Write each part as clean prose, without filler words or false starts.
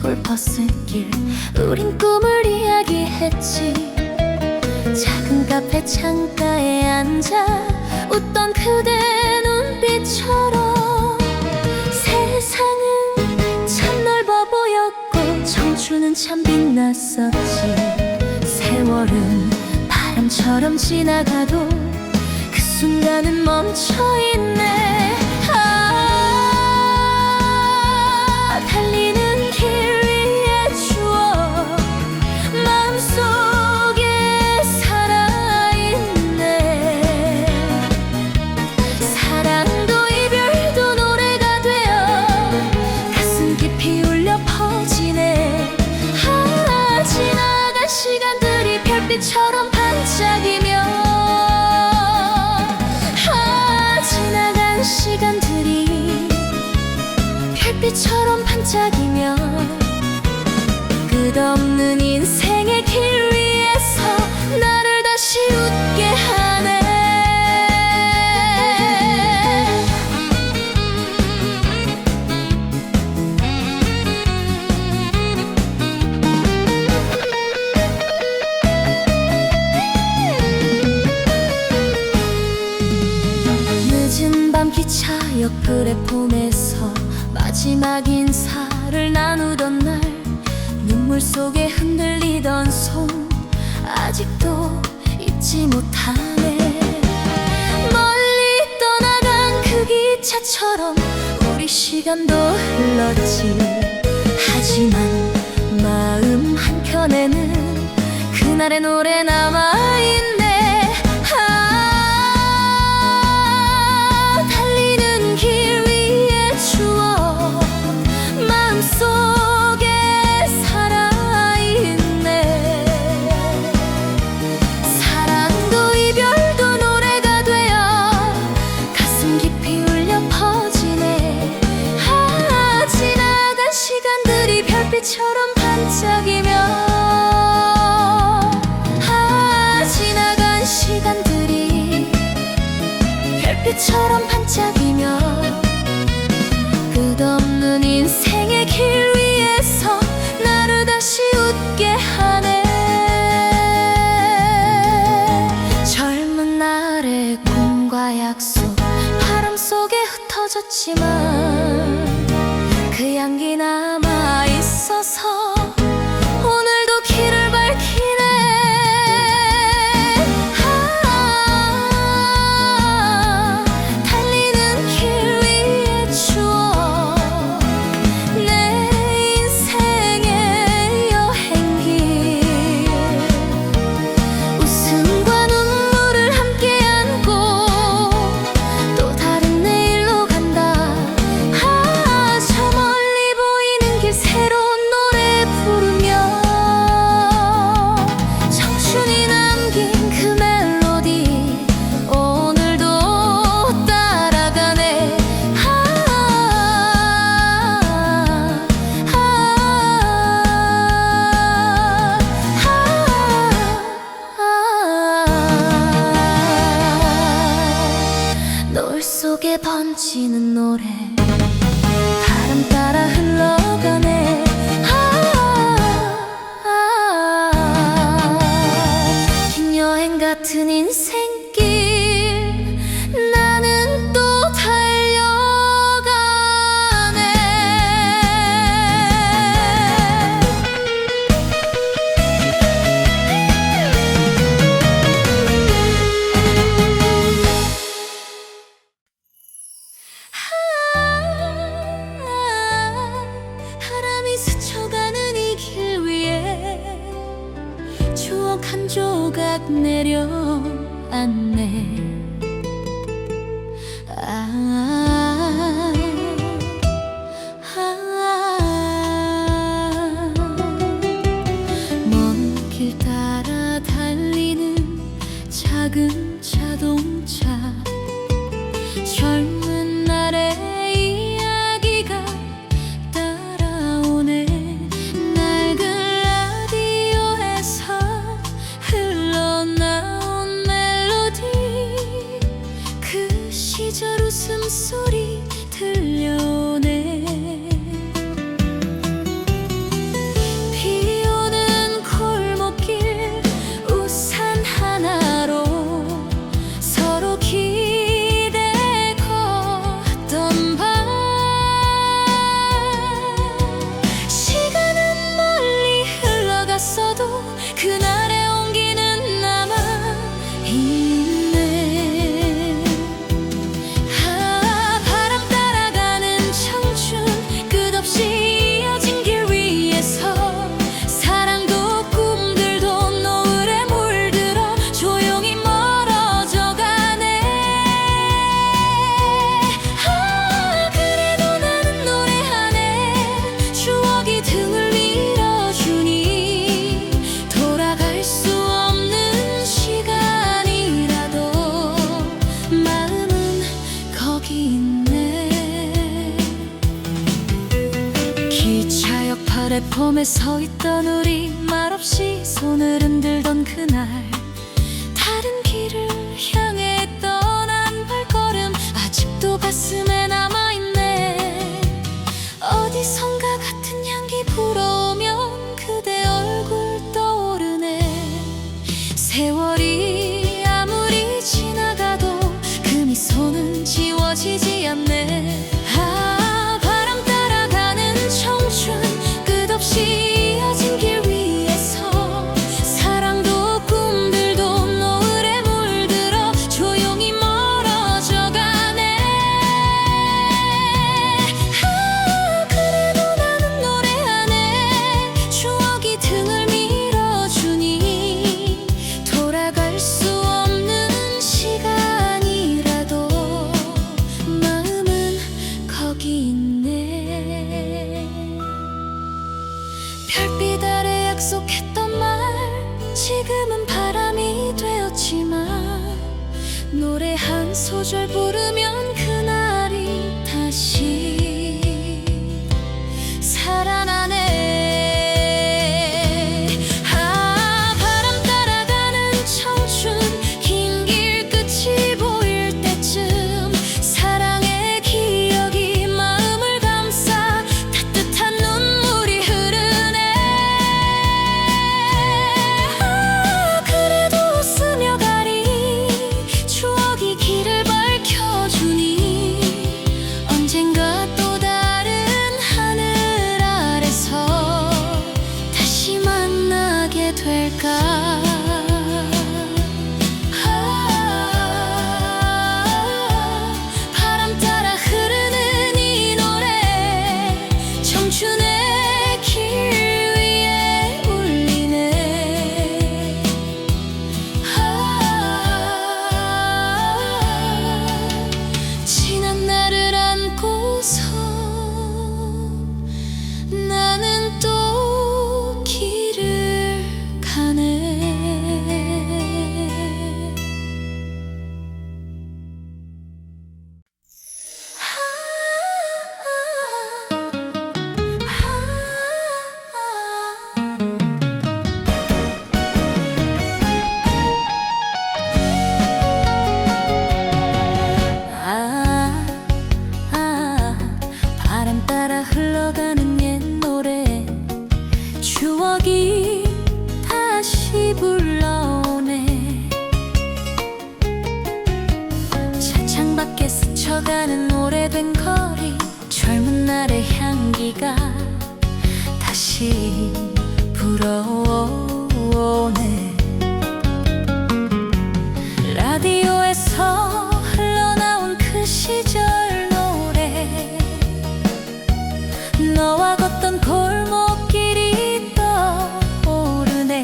골퍼스길 우린 꿈을 이야기했지. 작은 카페 창가에 앉아 웃던 그대 눈빛처럼 세상은 참 넓어 보였고 청춘은 참 빛났었지. 세월은 바람처럼 지나가도 그 순간은 멈춰있네. 달리는 길 위에 추억 마음속에 살아있네. 사랑도 이별도 노래가 되어 가슴 깊이 울려 퍼지네. 지나간 시간들이 별빛처럼 반짝이며 지나간 시간들이 별빛처럼 반짝이며 끝없는 인생의 길 위에서 나를 다시 웃게 하네. 늦은 밤 기차역 플랫폼에서 마지막 인사를 나누던 날 눈물 속에 흔들리던 손 아직도 잊지 못하네. 멀리 떠나간 그 기차처럼 우리 시간도 흘렀지. 하지만 마음 한켠에는 그날의 노래 남아있네. 달리는 길 위에 추억 마음속에 살아있네. 사랑도 이별도 노래가 되어 가슴 깊이 울려 퍼지네. 지나간 시간들이 별빛처럼 반짝이며 지나간 시간들이 별빛처럼 반짝이며 끝없는 인생의 길 위에서 나를 다시 웃게 하네. 젊은 날의 꿈과 약속 바람 속에 흩어졌지만 그 향기 남아 있어서 오늘도 길을 밝히네. 달리는 길 위에 추억 내 인생의 여행길 웃음과 눈물을 함께 안고 또 다른 내일로 간다. 저 멀리 보이는 길 새로운 노래 부르며 청춘이 남긴 그 멜로디 오늘도 따라가네. 노을 속에 번지는 노래 바람 따라 흘러가네. 긴 여행 같은 인생길 나는 또 달려가네. 바람이 스쳐가는 이 길 위에 추억 한 조각 내려앉네. 먼 길 따라 달리는 작은 자동차 젊은 날의 이야기가 따라오네. 낡은 라디오에서 흘러나온 멜로디 그 시절 웃음소리 들려오네. 플랫폼에 서 있던 우리 말없이 손을 흔들던 그날, 다른 길을 향해 떠난 발걸음 아직도 가슴에 남아있네. 어디선가 같은 향기 불어오면 그대 얼굴 떠오르네. 세월이 아무리 지나가도 그 미소는 지워지지 않네. 바람 따라가는 청춘, 끝없이 이어진 길 위에서 사랑도 꿈들도 노을에 물들어 조용히 멀어져 가네. 그래도 나는 노래하네. 추억이 등을 밀어주니 돌아갈 수 없는 시간이라도 마음은 거기 있네. 별빛 아래 약속했던 말, 지금은 바람이 되었지만 노래 한 소절 부르면 그날이 다시 살아나네. 바람 따라가는 청춘, 긴 길 끝이 보일 때쯤 사랑의 기억이 마음을 감싸 따뜻한 눈물이 흐르네. 그래도 웃으며 가리, 추억이 길을 밝혀주니 언젠가 또 다른 하늘 아래서 다시 만나게 될까. 바람 따라 흐르는 이 노래, 청춘의 길 위에 울리네. 지난 날을 안고서 나는 또 길을 가네. 바람 따라 흘러가는 옛 노래, 추억이 다시 불러오네. 차창 밖에 스쳐가는 오래된 거리, 젊은 날의 향기가 다시 불어오네. 라디오에서 흘러나온 그 시절 노래, 너와 걷던 골목길이 떠오르네.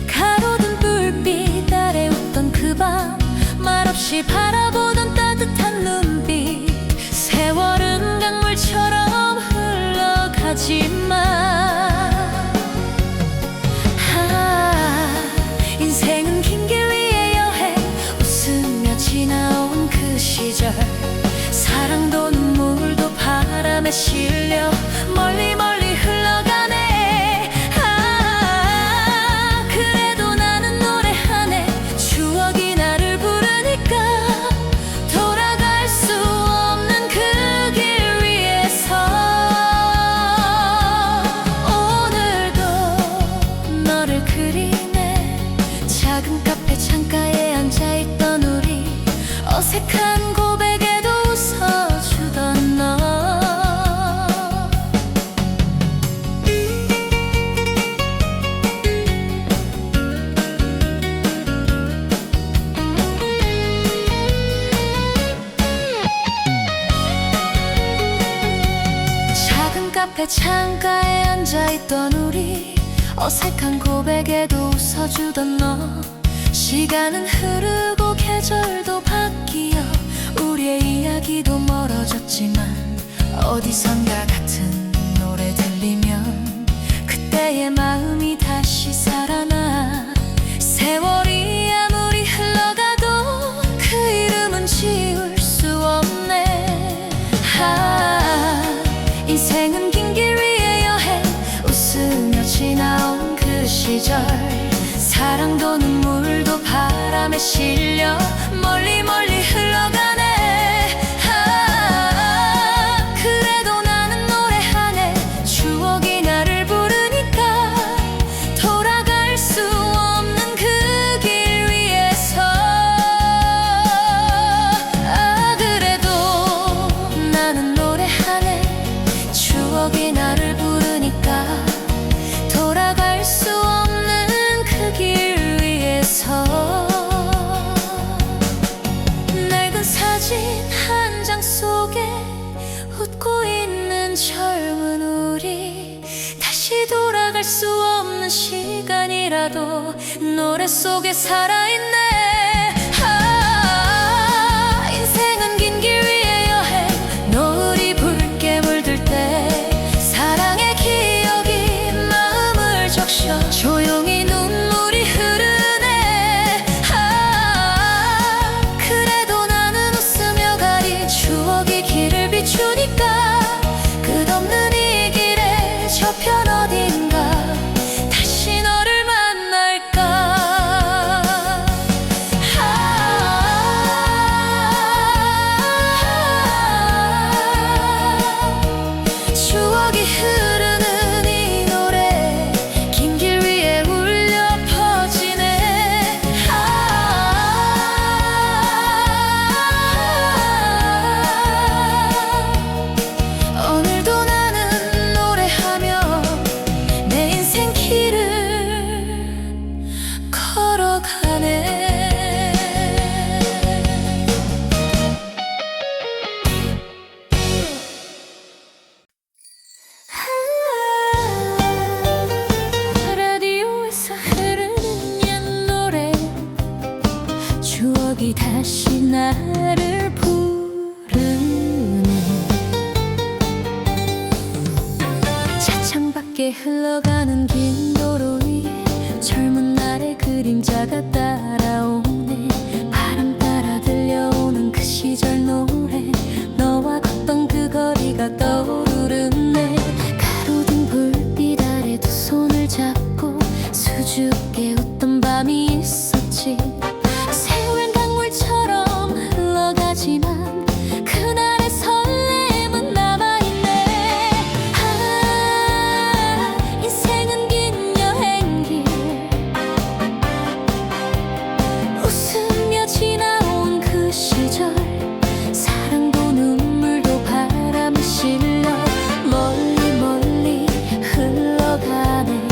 가로등 불빛 아래 웃던 그 밤, 말없이 바라보던 따뜻한 눈빛. 세월은 강물처럼 흘러가지만 인생은 긴 길 위의 여행, 웃으며 지나온 그 시절. 사랑도 눈물도 바람에 실려 멀리 멀리 흘러가네. 그래도 나는 노래하네. 추억이 나를 부르니까 돌아갈 수 없는 그 길 위에서 오늘도 너를 그리네. 작은 카페 창가에 앉아있던 우리, 어색한 고백에도 웃어주던 너. 작은 카페 창가에 앉아있던 우리, 어색한 고백에도 웃어주던 너. 시간은 흐르고 계절도 바뀌어 우리의 이야기도 멀어졌지만 어디선가 같은 노래 들리면 그때의 마음이 다시 살아나. 세월이 아무리 흘러가도 그 이름은 지울 수 없네. 인생은 시절 사랑도 눈물도 바람에 실려 멀리 멀리 흘러가네. 그래도 나는 노래하네. 추억이 나를 부르니까 돌아갈 수 없는 그 길 위에서. 그래도 나는 노래하네. 추억이 나를 부르니까 돌아갈 수 없는 그 길 위에서. 낡은 사진 한 장 속에 웃고 있는 젊은 우리, 다시 돌아갈 수 없는 시간이라도 노래 속에 살아있네. 인생은 긴 길 위의 여행. 노을이 붉게 물들 때 사랑의 기억이 마음을 적셔 조용히 눈물이 흐르네. 그래도 나는 웃으며 가리. 추억이 길을 비추니까 끝없는 이 길의 저편 어딘가 다시 너를 만날까. 추억이 흐르는 이 노래 긴 길 위에 울려 퍼지네. 오늘도 나는 노래하며 내 인생 길을 걸어가네. 라디오에서 흐르는 옛 노래, 추억이 다시 나를 부르네. 차창 밖에 흘러가는 긴 도로 위에 젊은 날의 그림자가 따라오네. 바람 따라 들려오는 그 시절 노래, 너와 걷던 그 거리가 떠오르네. 가로등 불빛 아래 두 손을 잡고 수줍게 웃던 밤이 있었지. 세월 강물처럼 흘러가지만 그날의 설렘은 남아있네. 인생은 긴 여행길. 웃으며 지나온 그 시절 사랑도 눈물도 바람에 실려 멀리 멀리 흘러가네.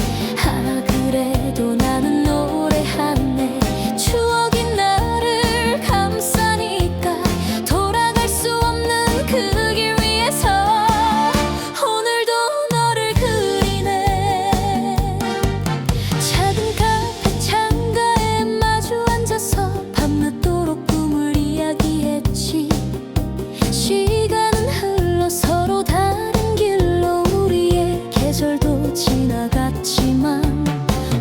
그래도 나는 노래하네. 추억이 나를 감싸니까 돌아갈 수 없는 그 길 위에서 오늘도 너를 그리네. 작은 카페 창가에 마주 앉아서 밤늦도록 꿈을 이야기했지. 시간은 흘러 서로 다른 길로 우리의 계절도 지나갔지만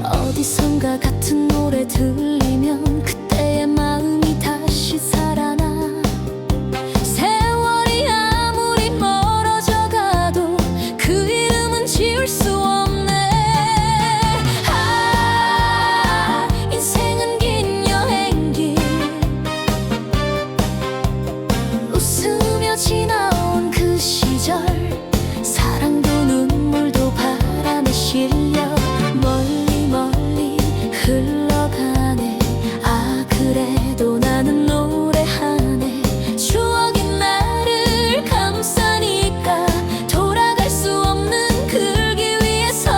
어디선가 같은 노래 들리면 그때의 마음이 다시 살아나. 세월이 아무리 멀어져 가도 그 이름은 지울 수 없네. 인생은 긴 여행길. 웃으며 지나온 그 시절 사랑도 눈물도 바람에 실려 멀리 멀리 흘러가네. 그래도 나는 노래하네. 추억이 나를 감싸니까 돌아갈 수 없는 그 길 위에서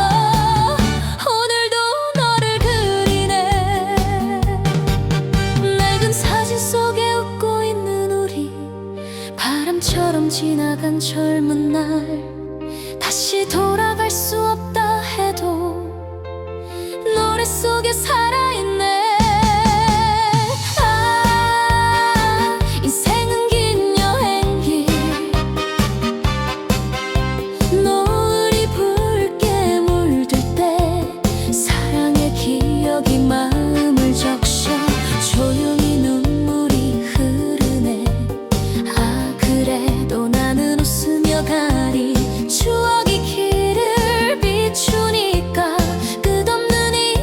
오늘도 너를 그리네. 낡은 사진 속에 웃고 있는 우리, 바람처럼 지나간 젊은 날 다시 돌아갈 수 없다 해도 노래 속에 살아있네. 인생은 긴 여행길. 노을이 붉게 물들 때 사랑의 기억이 마음을 적셔 조용히 눈물이 흐르네. 그래도 나는 웃으며 가리. 추억이 길을 비추니까 끝없는 이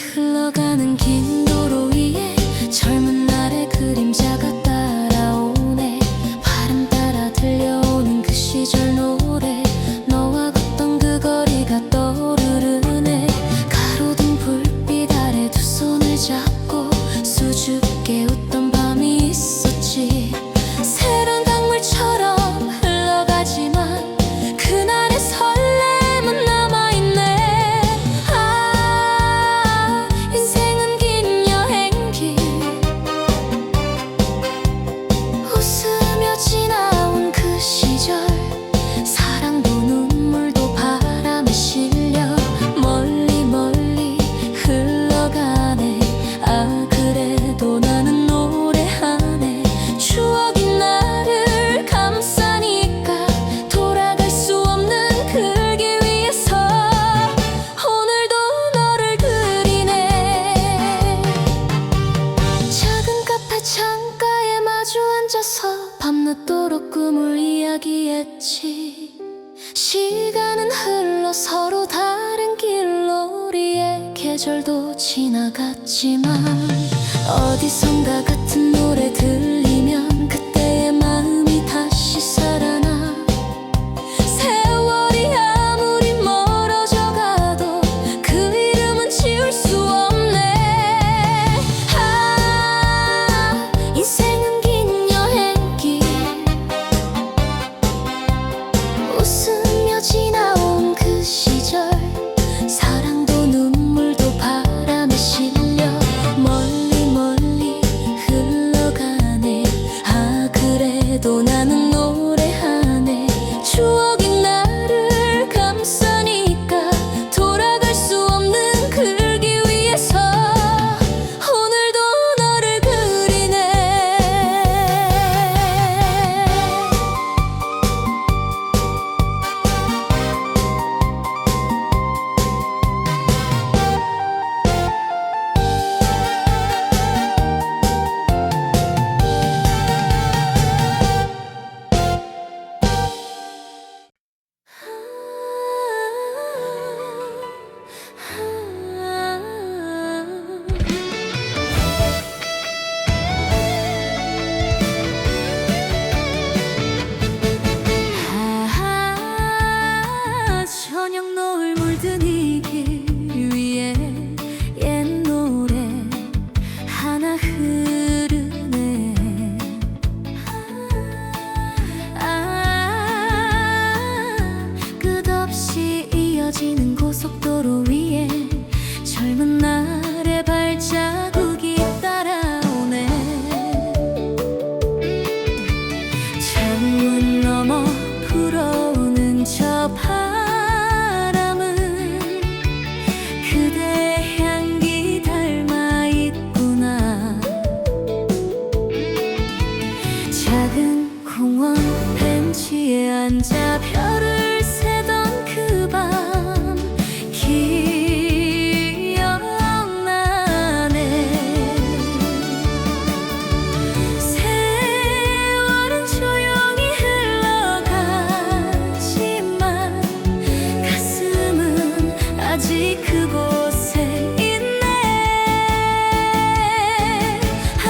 흘러가는 긴 도로 위에 젊은 날의 그림자가 따라오네. 바람 따라 들려오는 그 시절 노래, 너와 걷던 그 거리가 떠오르네. 가로등 불빛 아래 두 손을 잡고 수줍게 웃던 밤이 있었지. 새로운 강물처럼 흘러가지만 그날의 설렘은 남아있네. 아, 인생은 긴 여행길, 웃으며 지나온 그 시절, 사랑도 눈물도 바람에 실려 멀리 멀리 흘러가네. 아, 그래도 나는 노래하네. 추억이 나를 감싸니까 돌아갈 수 없는 그 길 위에서 오늘도 너를 그리네. 작은 카페 창가에 마주 앉아서 밤늦도록 꿈을 이야기했지. 시간은 흘러 서로 다른 길로 우리의 계절도 지나갔지만 어디선가 같은 노래 들리면 그때의 마음이 다시 살아나. 세월이 아무리 멀어져 가도 그 이름은 지울 수 없네. 아, 인생은 긴 여행길, 웃으며 지나온 그 시절, 사랑도 눈물도 바람에 실려 멀리 멀리 흘러가네. 아, 그래도 나는 노래하네. 추억이 나를 감싸니까 돌아갈 수 없는 그 길 위에서 오늘도 너를 그리네. 아, 저녁 노을 물든 이 길 위에 옛 노래 하나 흐르네. 아, 끝없이 이어지는 고속도로 위에 젊은 날의 발자국이 따라오네. 창문 너머 불어오는 저 바람은 그대 향기 닮아 있구나. 작은 공원 벤치에 앉아 별을 세던 그 밤 기억나네. 세월은 조용히 흘러가지만 가슴은 아직 그곳에 있네. 아,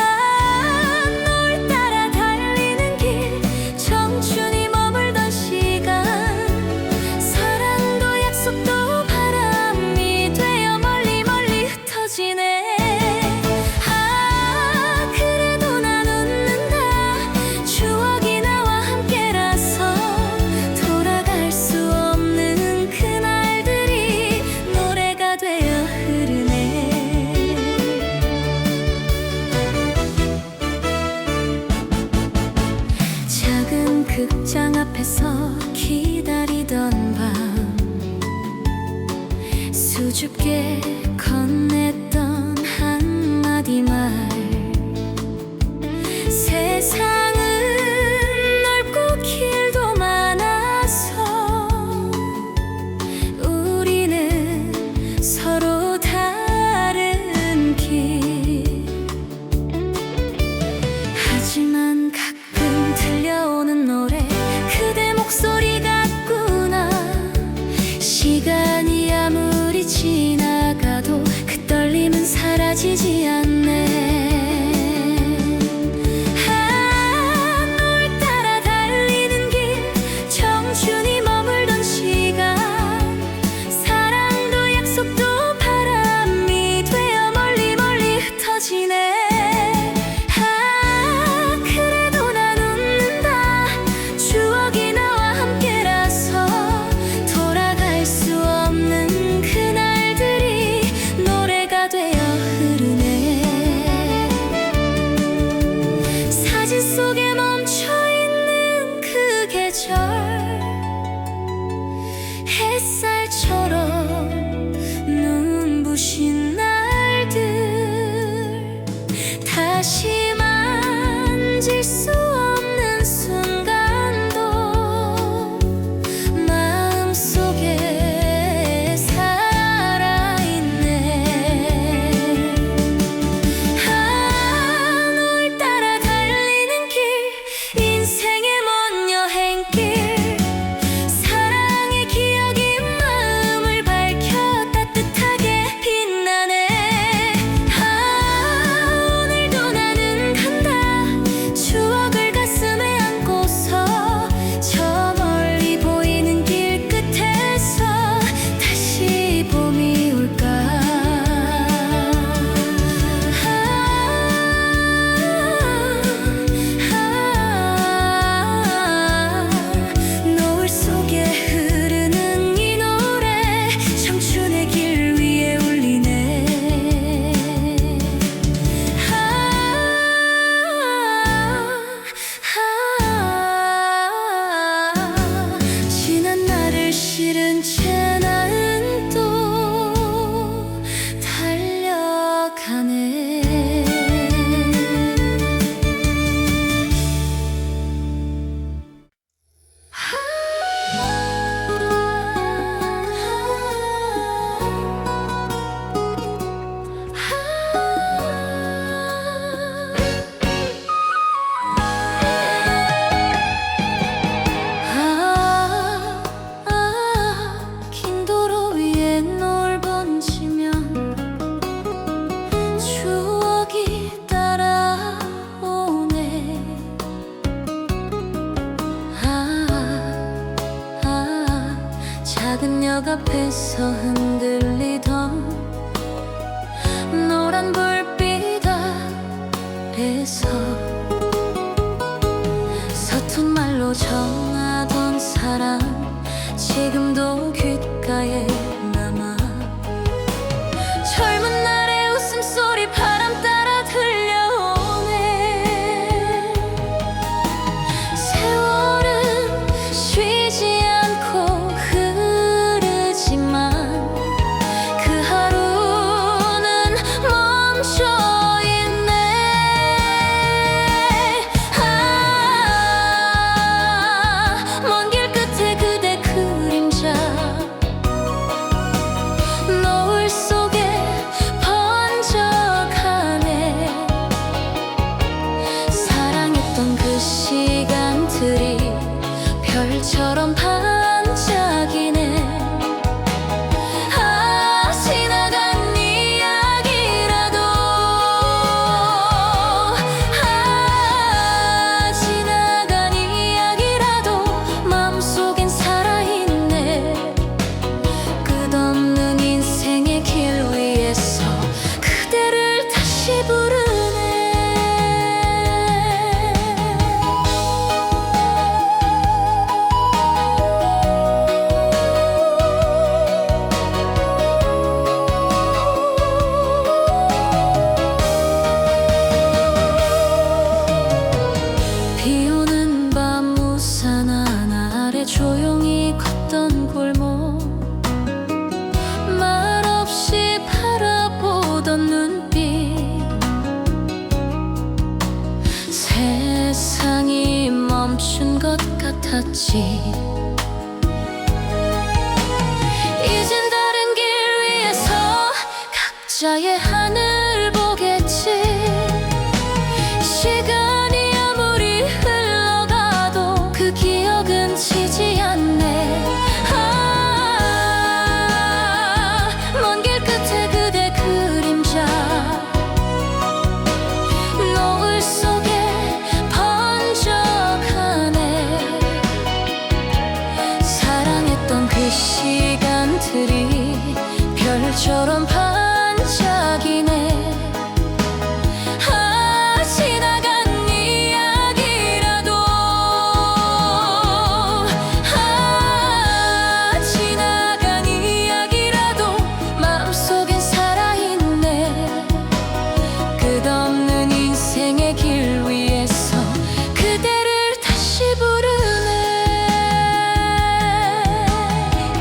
널 따라 달리는 길, 청춘이 머물던 시간, 사랑도 약속도 바람이 되어 멀리 멀리 흩어지네. 아, 그래도 난 웃는다. 추억이 나와 함께라서 돌아갈 수 없는 그날들이 노래가 되어 흐르네. 작은 극장 앞에서 기다리던 밤, 수줍게 건넸던 한마디 말. 세상은 넓고 길도 많아서 우리는 서로 다른 길. 하지만 가끔 들려오는 노래, 그대 목소리 같구나. 시간이 아무리 지나가도 그때 채 나는 또 달려가네. 긴 도로 위에 노을 번지면 추억이 따라오네. 작은 역 앞에서 흔들리던 노란 불빛 아래서 서툰 말로 전하던 사람 지금도 귓가에 남아. 젊은 날의 웃음소리 바람 따라 들려오네. 세월은 쉬지 않고 흐르지만 그 하루는 멈춰있네. 먼 길 끝에 그대 그림자 노을 속에 번져가네. 사랑했던 그 시간들이 별처럼 반짝이네. 지나간 이야기라도 지나간 이야기라도 마음속엔 살아있네. 끝없는 인생의 길 위에서 그대를 다시 부르네. 비 오는 밤 우산 하나 아래 조용히 걷던 골목, 말없이 바라보던 눈빛, 세상이 멈춘 것 같았지. 이젠 다른 길 위에서 각자의 하늘 보겠지. 시간이 아무리 흘러가도 그 기억은 지지 않네. 먼 길 끝에 그대 그림자 노을 속에 번져가네. 사랑했던 그 시간들이 별처럼 반짝이네. 지나간 이야기라도 지나간 이야기라도 마음속엔 살아있네. 끝없는 인생의 길 위에서 그대를 다시 부르네.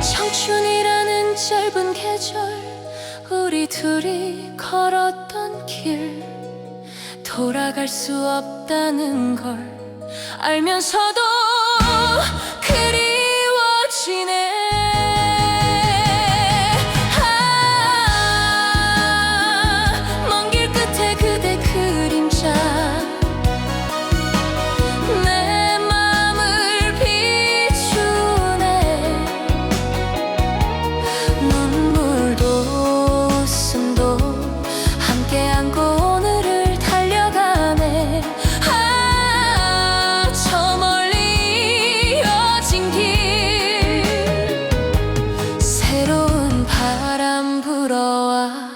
청춘이라는 짧은 계절 우리 둘이 걸었던 길 돌아갈 수 없다는 걸 알면서도 그리워지네. 먼 길 끝에 그대 그림자 내 맘을 비추네. 눈물도 웃음도 함께 안고 오늘을 달려가네. 저 멀리 이어진 길 새로운 바람 불어와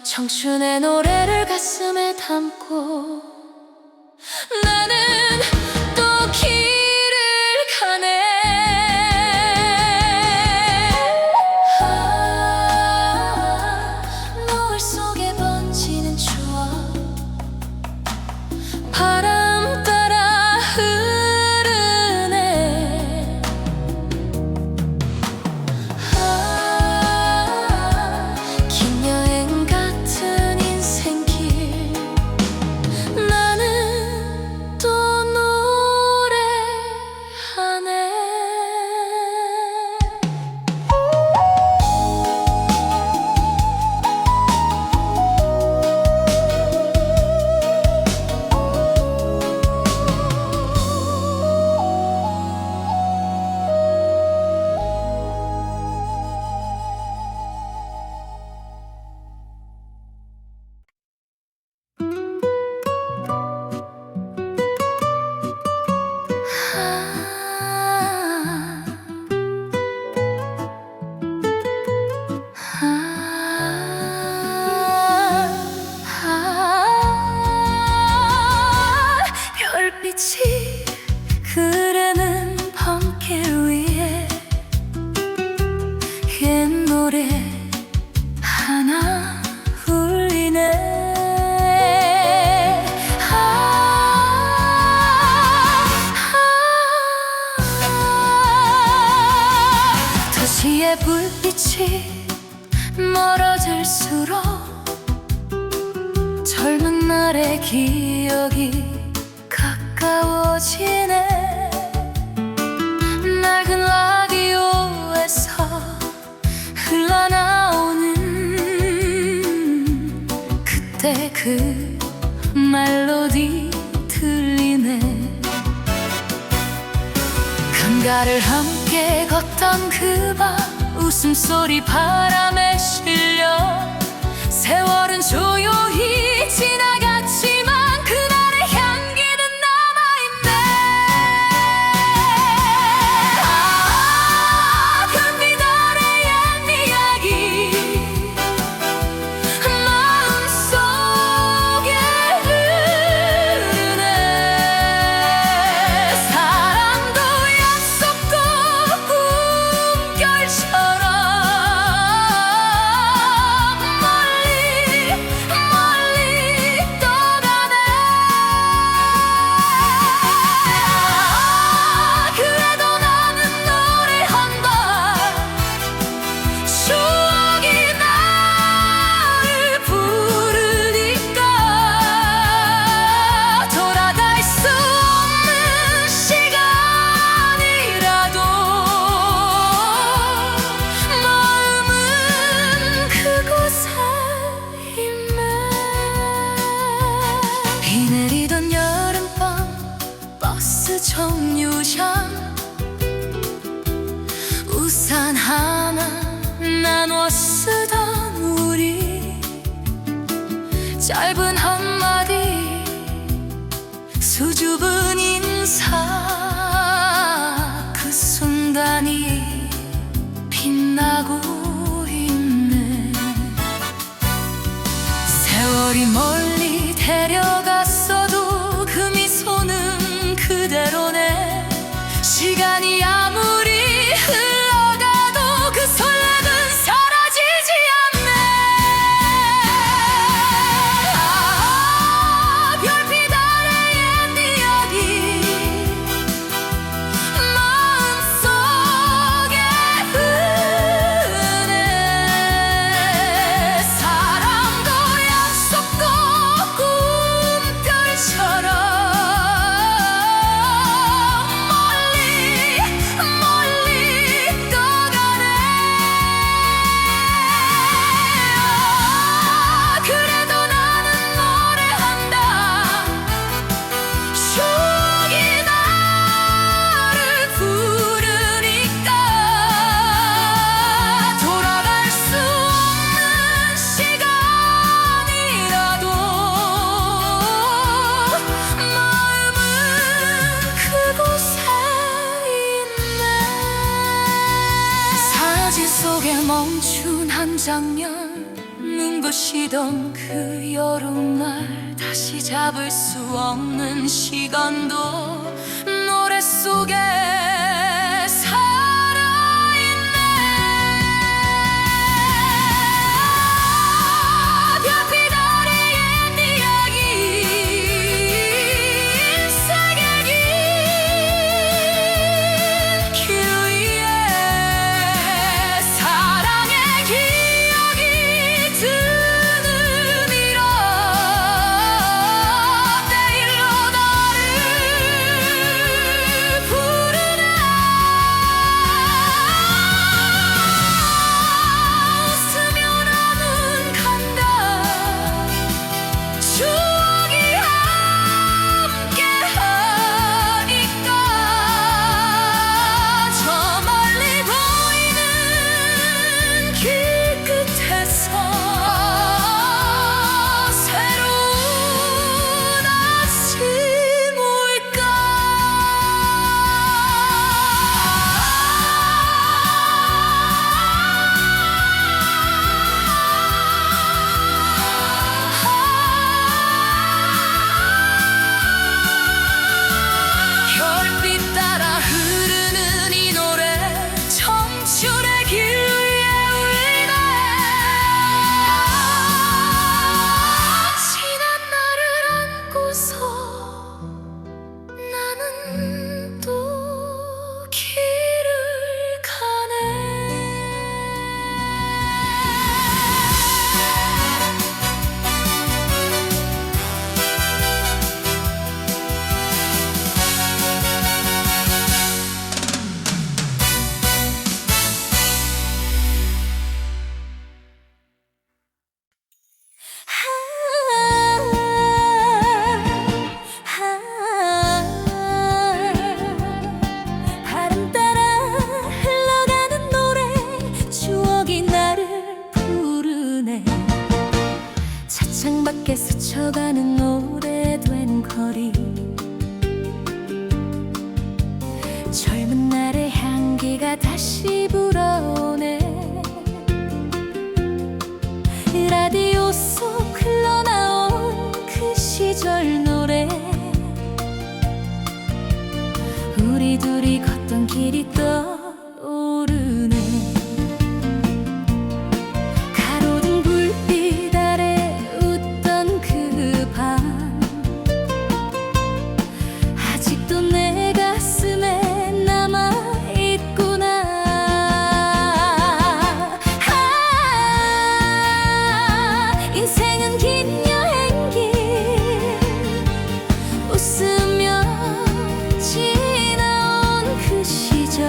청춘의 노래를 가슴에 담고 나는 또 길을 가네. 노을 속에 번지는 추억 바람 따라 흐르네. 노래 하나 울리네. 도시의 불빛이 멀어질수록 젊은 날의 기억이 가까워지네. 낡은 라디오에서 흘러나오는 그때 그 멜로디 들리네. 강가를 함께 걷던 그 밤, 웃음소리 바람에 실려 세월은 조용히 지나갔지만 그날의 향기는 남아있네. 별빛 아래 옛 이야기 마음속에 흐르네. 사랑도 약속도 꿈결처럼 비 내리던 여름밤 버스 정류장, 우산 하나 나눠 쓰던 우리, 짧은 한마디 수줍은 인사, 그 순간이 빛나고 있네. 세월이 멀리 데려갔어도 그 미소는 그대로네. 시간이 아무리 흘러가도 그 설렘은 사라지지 않네. 별빛 아래 옛 이야기 마음속에 흐르네. 사랑도 약속도 꿈결처럼 속에 멈춘 한 장면, 눈부시던 그 여름날, 다시 잡을 수 없는 시간도 노래 속에 부르네. 스쳐가는 오래된 거리, 젊은 날의 향기가 다시 불어오네. 라디오 속 흘러나온 그 시절 노래, 우리 둘이 걷던 길이 떠오르네. 가로등 불빛 아래 웃던 그 밤, 아직도 내 가슴에 남아있구나. 인생은 긴 여행길, 웃으며 지나온 그 시절,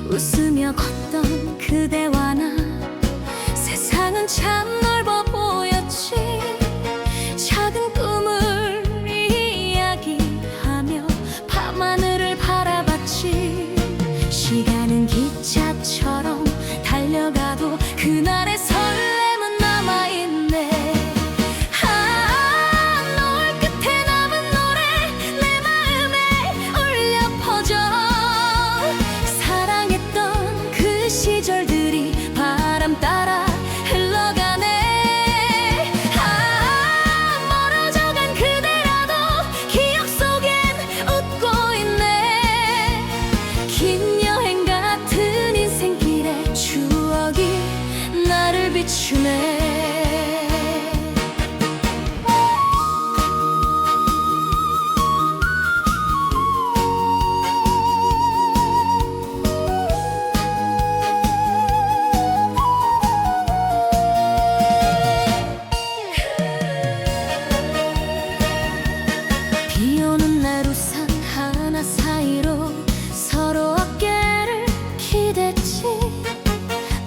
웃으며 걷던 그대와 나, 세상은 참 넓어 보였지. 작은 꿈을 이야기하며 밤하늘을 바라봤지. 시간은 기차처럼 달려가도 그날의 설렘은 남아있네. 노을 끝에 남은 노래 내 마음에 울려 퍼져. 사랑했던 그 시절들이 바람 따라 흘러가네. 멀어져간 그대라도 기억 속엔 웃고 있네. 긴 여행 같은 인생길에 추억이 나를 비추네. 비 오는 날 우산 하나 사이로 서로 어깨를 기댔지.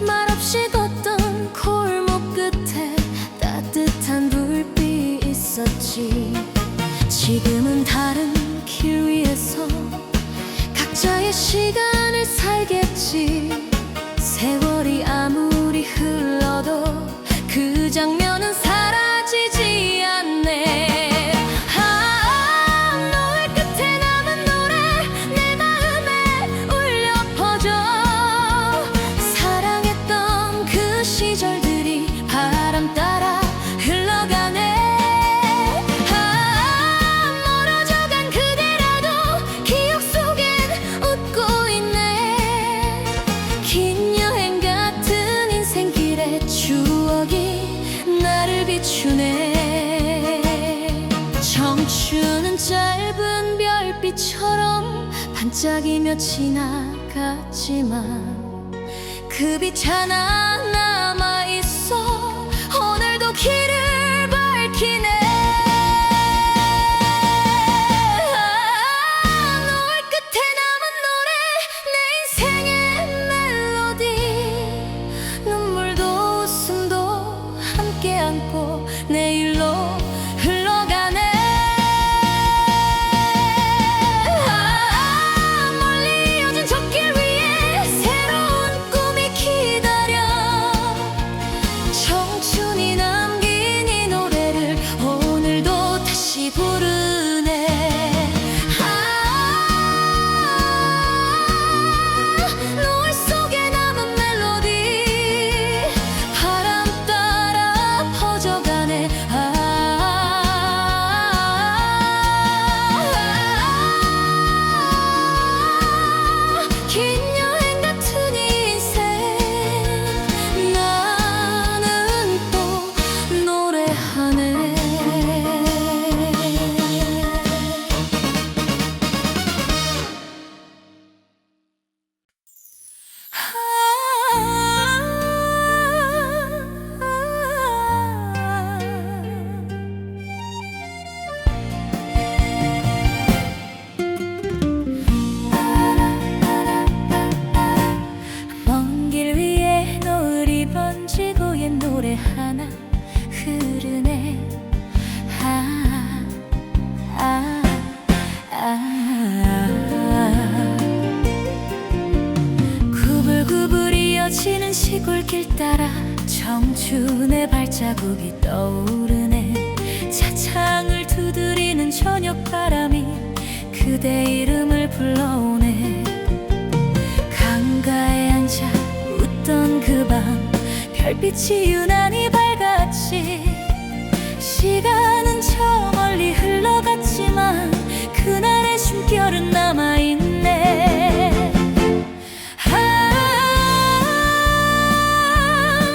말없이 걷던 골목 끝에 따뜻한 불빛 있었지. 지금은 다른 길 위에서 각자의 시간을 살겠지. 세월이 아무리 흘러도 그 장면은 사라지지 않네. 노을 끝에 남은 노래 내 마음에 울려 퍼져. 사랑했던 그 시절들이 바람 따라 흘러가네. 멀어져간 그대라도 기억 속엔 웃고 있네. 긴 여행 같은 인생길에 추억이 나를 비추네. 청춘은 짧은 별빛처럼 반짝이며 지나갔지만 그 빛 하나 남아있어 오늘도 길을 밝히네. 노을 끝에 남은 노래 내 인생의 멜로디. 눈물도 웃음도 함께 안고 내일로 흘러가네. 멀리 이어진 저 길 위에 새로운 꿈이 기다려. 청춘이 남긴 이 노래를 오늘도 다시 부르네. 노을 속에 남은 멜로디 바람 따라 퍼져가네. 긴 여행 같은 인생 나는 또 노래하네. 먼 길 위에 노을이 번지고 옛 노래 하나 흐르네. 구불구불 이어지는 시골길 따라 청춘의 발자국이 떠오르네. 차창을 두드리는 저녁 바람이 그대 이름을 불러오네. 강가에 앉아 웃던 그 밤 별빛이 유난히 밝았지. 시간은 저 멀리 흘러갔지만 그날의 숨결은 남아있네.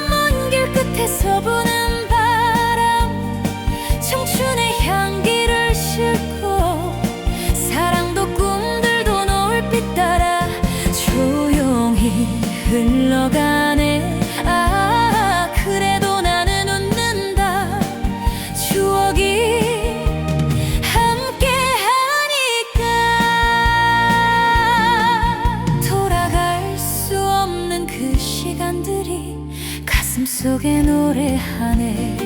먼 길 끝에서 부는 바람 청춘의 향기를 싣고 사랑도 꿈들도 노을빛 따라 조용히 흘러가네. 그래도 나는 웃는다. 추억이 함께 하니까. 속에 노래하네.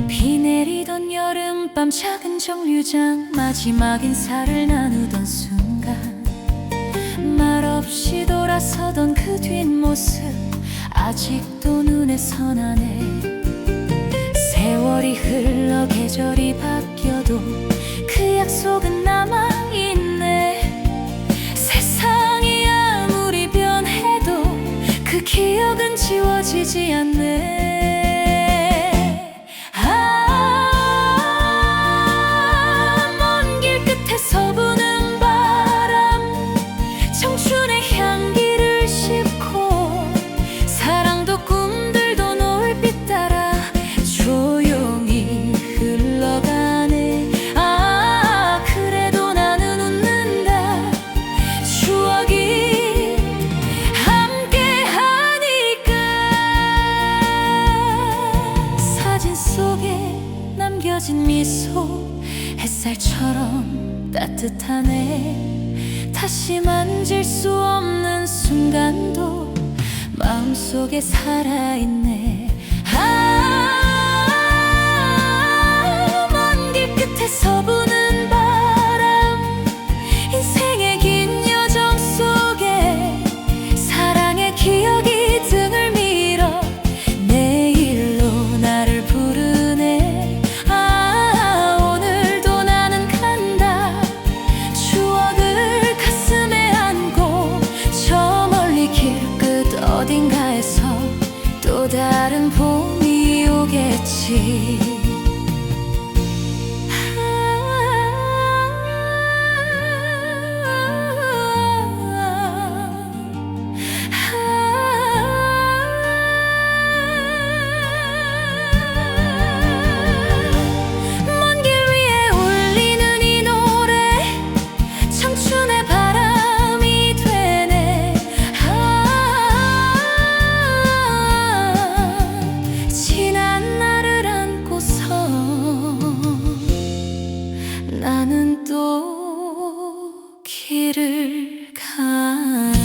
비 내리던 여름밤 작은 정류장 마지막 인사를 나누던 순간 말없이 돌아서던 그 뒷모습 아직도 눈에 선하네. 세월이 흘러 계절이 바뀌어도 그 약속은 남아있네. 세상이 아무리 변해도 그 기억은 지워지지 않네. 먼 길 끝에서 부는 바람 청춘의 향기를 싣고 사랑도 꿈들도 노을빛 따라 조용히 흘러가네. 그래도 나는 웃는다. 추억이 함께하니까. 사진 속에 남겨진 미소 햇살처럼 따뜻하네. 다시 만질 수 없는 순간도 마음속에 살아있네. 먼 길 끝에서 부는 바람 인생의 긴 여정 속에 사랑의 기억이 등을 밀어 내일로 나를 부르네. 오늘도 나는 간다. 추억을 가슴에 안고 저 멀리 길끝 어딘가에서 또 다른 봄이 오겠지. 먼 길 위에 울리는 이 노래 청춘의 바람이 되네. 지난 날을 안고서 나는 또 길을 가네.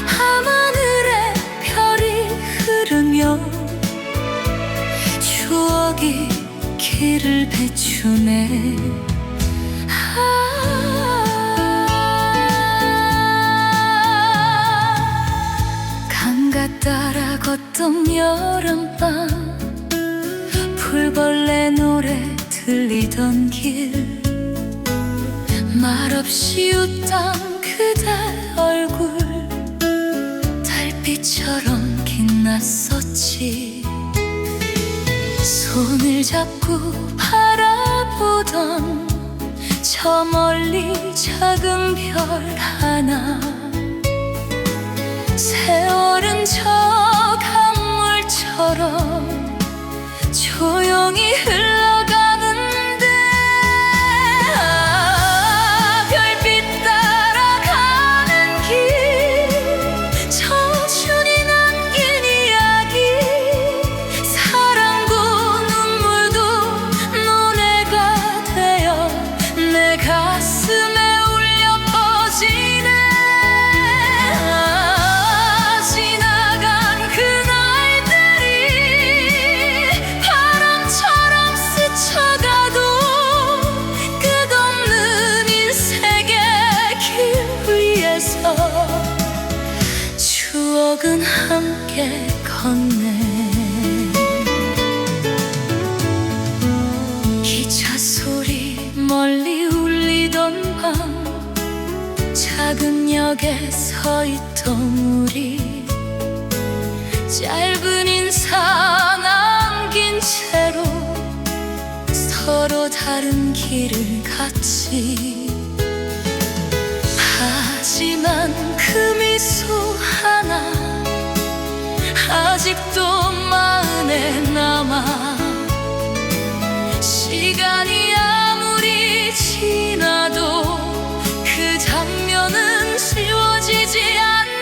밤하늘에 별이 흐르며 추억이 길을 비추네. 강가 따라 걷던 여름밤 풀벌레 노래 들리던 길 말없이 웃던 그대 얼굴 달빛처럼 빛났었지. 손을 잡고 바라보던 저 멀리 작은 별 하나 세월은 저 강물처럼 조용히 흘러가는데 별빛 따라가는 길 청춘이 남긴 이야기 사랑도 눈물도 노래가 되어 내 가슴에 울려 퍼지네. 지나간 그날들이 바람처럼 스쳐가도 끝없는 인생의 길 위에서 추억은 함께 걷네. 기차 소리 멀리 울리던 밤 작은 역에 서 있던 우리 짧은 인사 남긴 채로 서로 다른 길을 갔지. 하지만 그 미소 하나 아직도 마음에 남아. 시간이 아무리 지나도 그 장면은 지워지지 않네.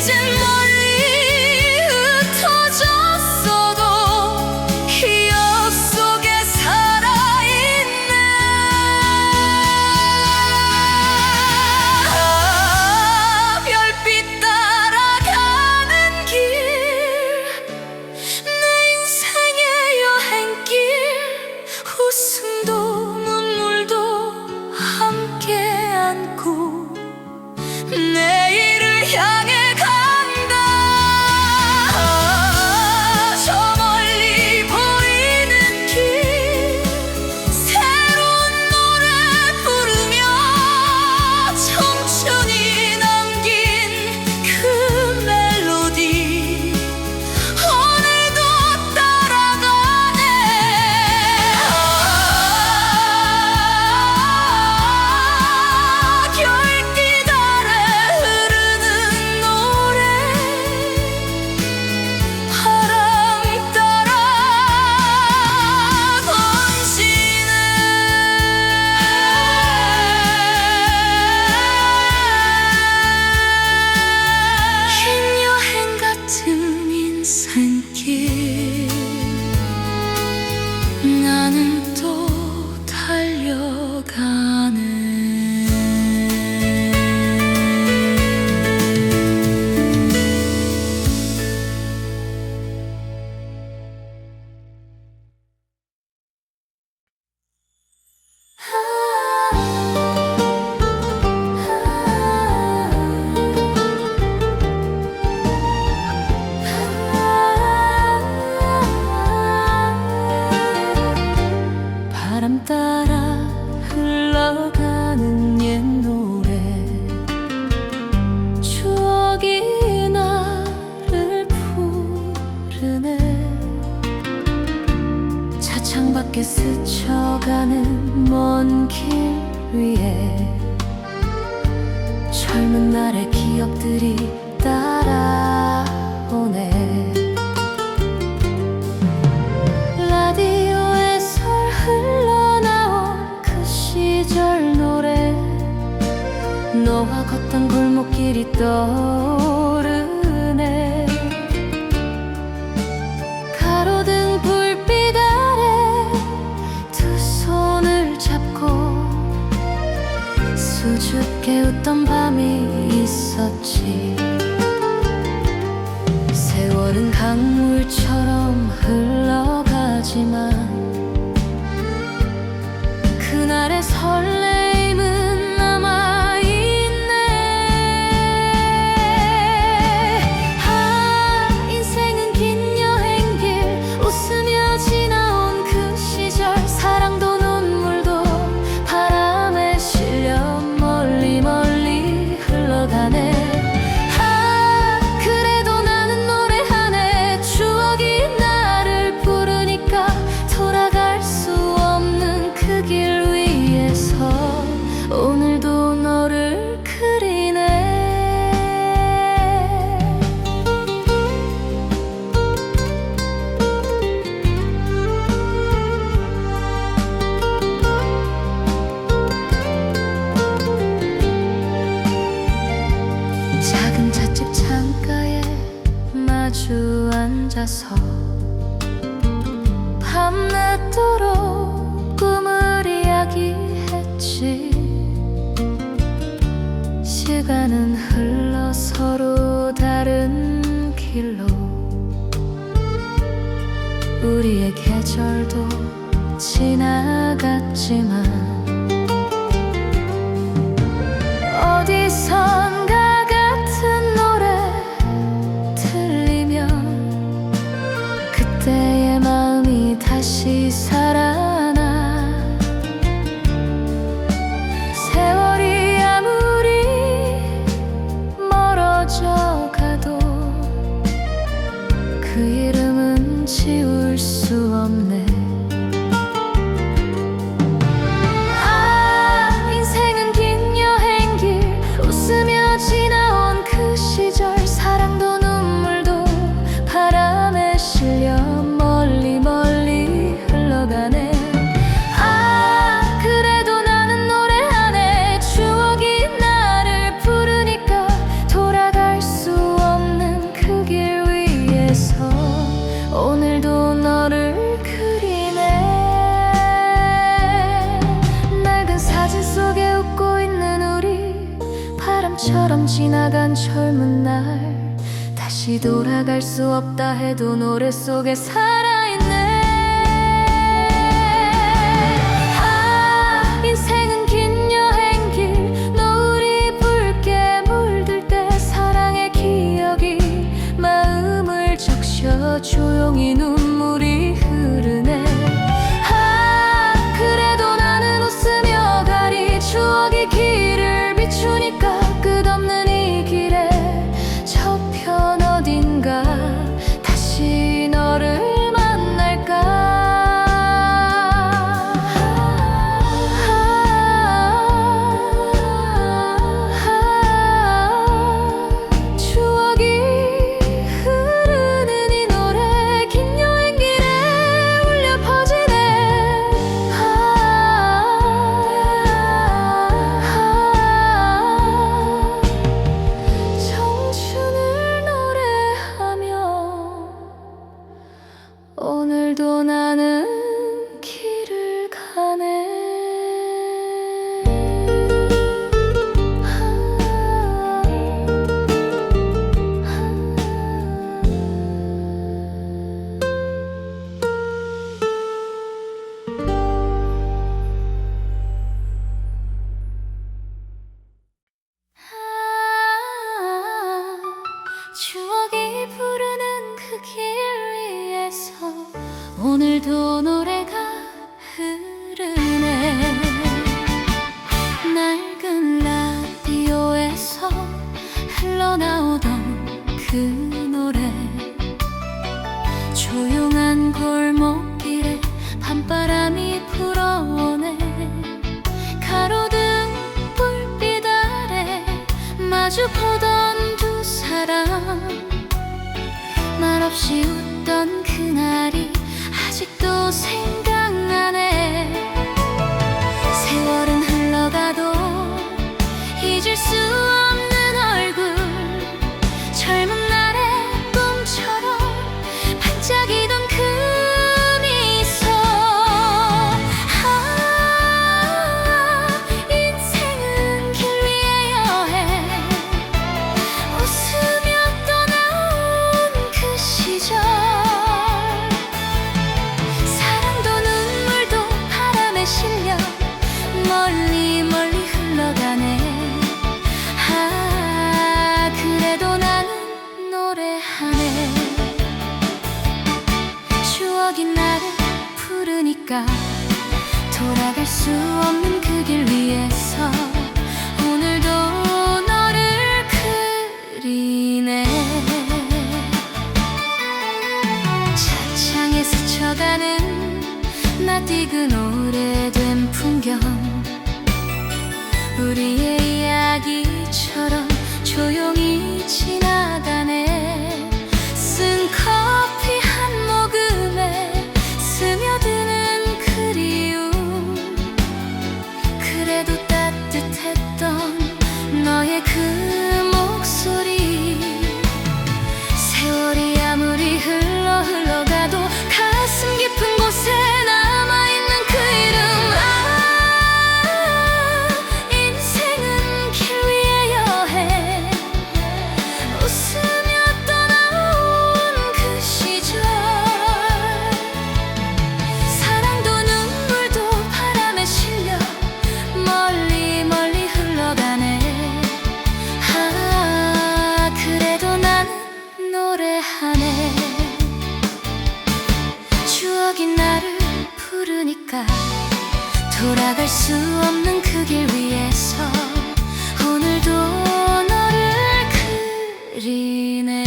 이젠 멀리 흩어졌어도 기억 속에 살아있네. 별빛 따라가는 길, 내 인생의 여행길, 웃음도 눈물도 함께 안고 내일을 향해 간다. 저 멀리 보이는 길, 새로운 노래 부르며 청춘이 남긴 그 멜로디 오늘도 따라가네. 결길 아래 흐르는 노래, 바람 따라 번지네. 긴 여행 같은 인생길, 나는 또 달려가네. 바람 따라 흘러가는 옛 노래, 추억이 나를 부르네. 차창 밖에 스쳐가는 먼 길 위에 젊은 날의 기억들이 따라오네. 라디오에서 흘러나온 그 시절 노래, 너와 걷던 골목길이 떠오르네. 가로등 불빛 아래 두 손을 잡고 수줍게 웃던 밤이 있었지. 세월은 강물처럼 흘러가지만 그날의 설레임은 남아있네. 인생은 긴 여행길, 웃으며 지나온 그 시절, 사랑도 눈물도 바람에 실려 멀리 멀리 흘러가네. 그래도 나는 노래하네. 추억이 나를 부르니까 돌아갈 수 없는 그 길 위에서 오늘도 너를 그리네. 작은 찻집 창가에 마주 앉아서 밤늦도록 꿈을 이야기했지. 시간은 흘러 서로 다른 길로, 우리의 계절도 지나갔지만 어디선가 같은 노래 들리면 그때의 마음이 다시 살아나. 세월이 아무리 멀어져 가도 그 이름은 지울 수 없네. 바람처럼 지나간 젊은 날 다시 돌아갈 수 없다 해도 노래 속에 살아있네. 아, 인생은 긴 여행길, 노을이 붉게 물들 때 사랑의 기억이 마음을 적셔 조용히 눈물이 흐르네. 아, 그래도 나는 웃으며 가리. 추억이 길을 비추니까 끝없는 이 길에 저편 어딘가 다시 너를 만날까. 추억이 흐르는 이 노래 긴 여행길에 울려 퍼지네. 청춘을 노래하며 오늘도 나는 길을 가네. 추억이 부르는 그 길 위에서 오늘도 노래가 흐르네. 낡은 라디오에서 흘러나오던 그 노래, 조용한 골목길에 밤바람이 불어오네. 가로등 불빛 아래 마주보던 두 사람, 말없이 웃던 그날이 아직도 생각나네. 세월은 흘러가도 잊을 수 없는 얼굴, 젊은 날의 꿈처럼 반짝이던 그 미소. 아, 인생은 길 위의 여행, 웃으며 떠나온 그 시절. 사랑도 눈물도 바람에 실려 멀리 멀리 흘러가네. 아, 그래도 나는 노래하네. 추억이 나를 부르니까 돌아갈 수 없는 그 길 위에서 오늘도 너를 그리네. 차창에 스쳐가는 낯익은 오래된 풍경, 우리의 이야기처럼 조용히 지나가네. 쓴 커피 한 모금에 스며드는 그리움, 그래도 따뜻했던 너의 그 목소리. 세월이 아무리 흘러가도 가슴 깊은 곳에 남아있는 그 이름. 아, 인생은 길 위의 여행, 웃으며 떠나온 그 시절. 사랑도 눈물도 바람에 실려 멀리 멀리 흘러가네. 아, 그래도 나는 노래하네. 추억이 나를 부르니까 돌아갈 수 없는 그 길 위에서 오늘도 너를 그리네.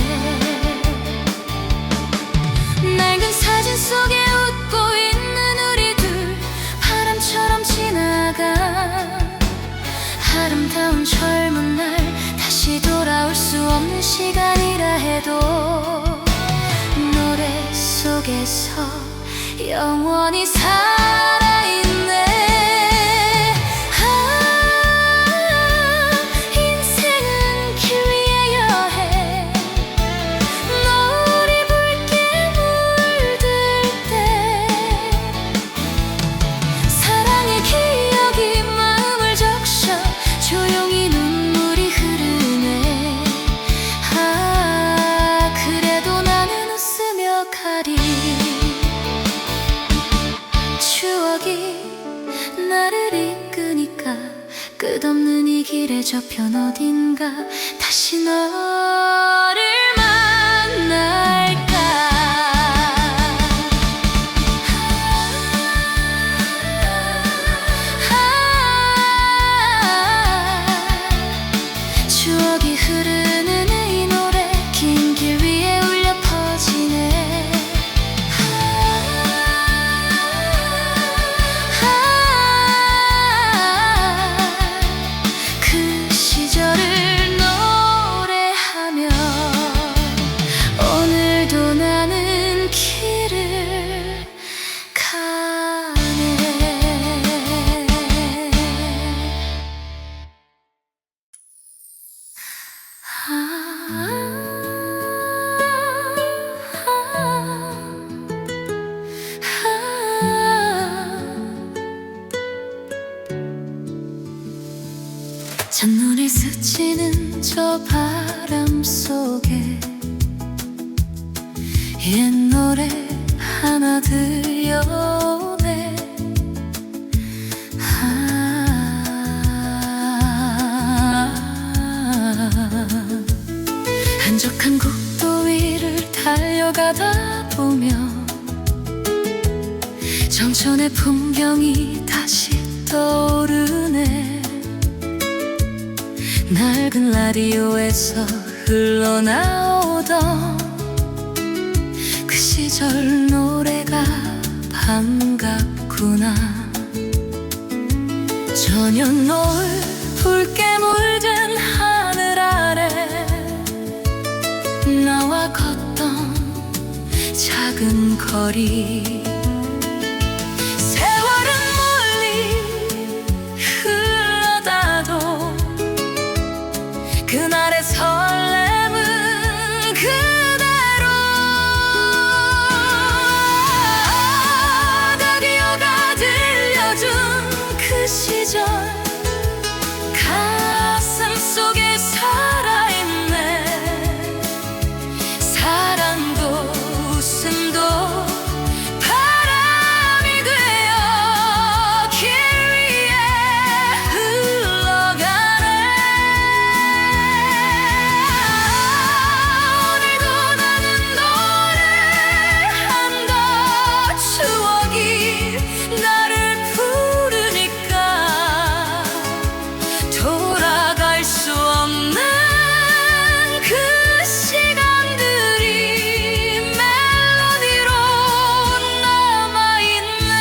낡은 사진 속에 웃고 있는 우리들, 바람처럼 지나가 아름다운 젊은 날 다시 돌아올 수 없는 시간이라 해도 노래 속에서 영원히 살아있네. 아, 인생은 길 위의 여행, 노을이 붉게 물들 때 사랑의 기억이 마음을 적셔 조용히 눈물이 흐르네. 언젠가 다시 너를 만날까. 추억이 흐르는 이 노래 긴 길 위에 울려 퍼지네. 그 시절을 노래하며 오늘도 나는 길을 가네. 첫눈이 스치는 저 바람 속에 옛 노래 하나 들려오네. 한적한 국도 위를 달려가다 보면 정천의 풍경이 다시 떠오르네. 낡은 라디오에서 흘러나오던 그 시절 노래가 반갑구나. 저녁 노을 붉게 물든 하늘 아래 나와 걷던 작은 거리. 세월은 멀리 흘러가도 그날의 설렘은 그대로. 라디오가 들려준 그 시절 가슴 속에 살아있네. 사랑도 웃음도 바람이 되어 길 위에 흘러가네. 오늘도 나는 노래한다. 추억이 나를 부르니까 돌아갈 수 없는 그 시간들이 멜로디로 남아있네.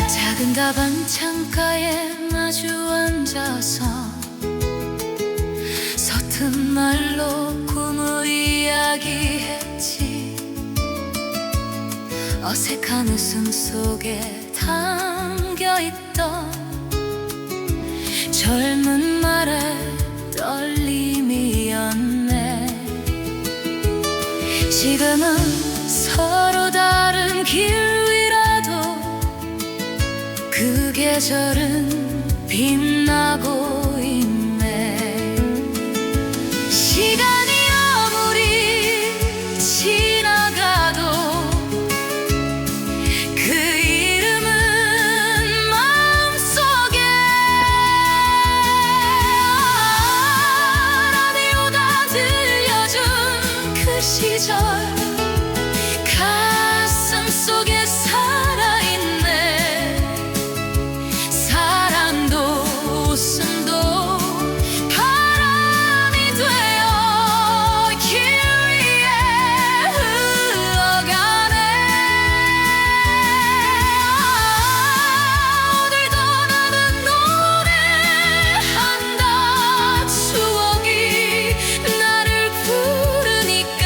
작은 다방 창가에 마주 앉아서 서툰 말로 꿈을 이야기했지. 어색한 웃음 속에 담겨있던 젊은 말의 떨림이었네. 지금은 서로 다른 길 위라도 그 계절은 빛나고 있네. 시간이 아무리 지나가도 그 이름은 마음속에. 라디오가 들려준 그 시절 가슴 속에 살아있네. 사랑도 웃음도 바람이 되어 길 위에 흘러가네. 오늘도 나는 노래한다. 추억이 나를 부르니까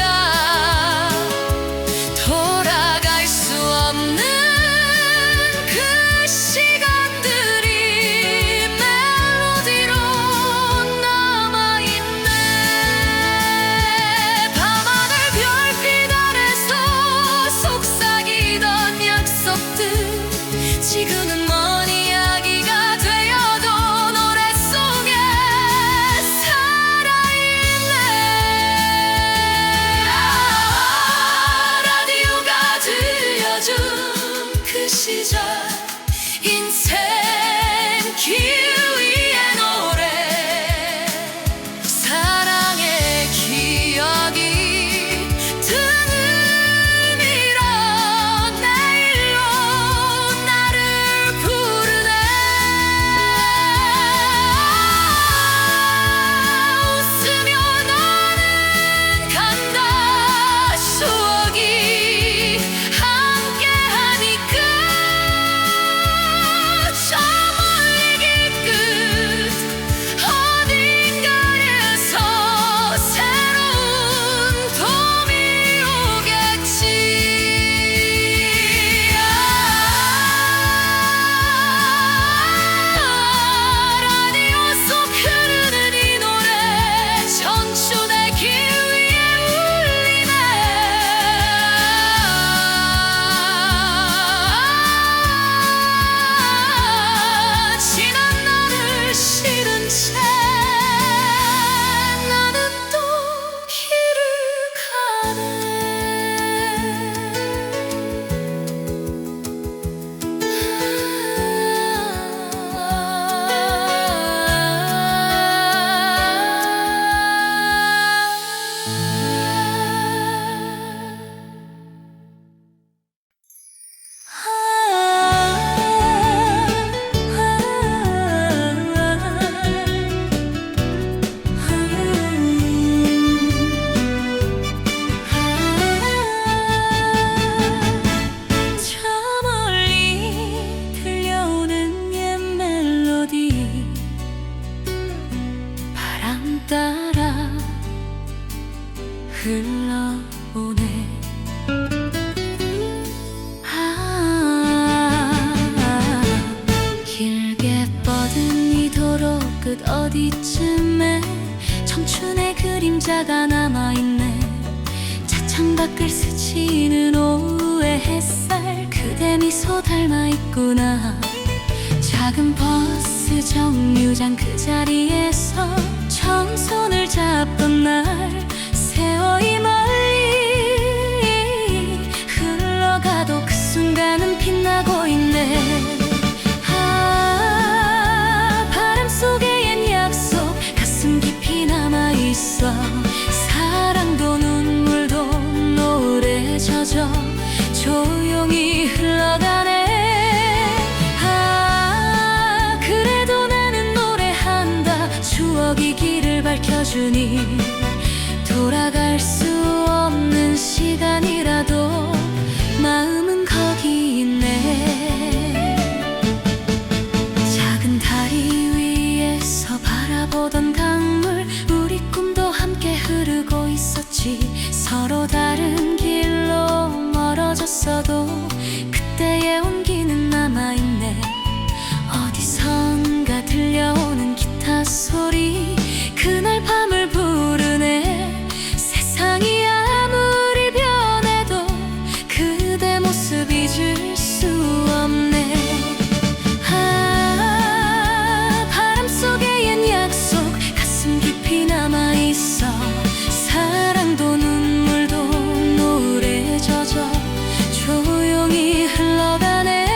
따라 흘러오네. 길게 뻗은 이 도로 끝 어디쯤에 청춘의 그림자가 남아있네. 창밖을 스치는 오후의 햇살, 그대 미소 닮아있구나. 작은 버스 정류장 그 자리에서 처음 손을 잡던 날, 세월이 멀리 흘러가도 그 순간은 빛나고 있네. 바람 속의 옛 약속 가슴 깊이 남아있어. 사랑도 눈물도 노래 젖어 조용히 흘러가네. 그래도 나는 노래한다. 추억이 길을 밝혀주니 돌아갈 수 없는 시간이라도 마음은 거기 있네. 작은 다리 위에서 바라보던 강물, 우리 꿈도 함께 흐르고 있었지. 서로 다른 길로 멀어졌어도 그때의 온기는 남아있네. 어디선가 들려오는 기타 소리, 그날 밤을 부르네. 세상이 아무리 변해도 그대 모습 잊을 수 없네. 바람 속의 옛 약속 가슴 깊이 남아있어. 사랑도 눈물도 노래 젖어 조용히 흘러가네.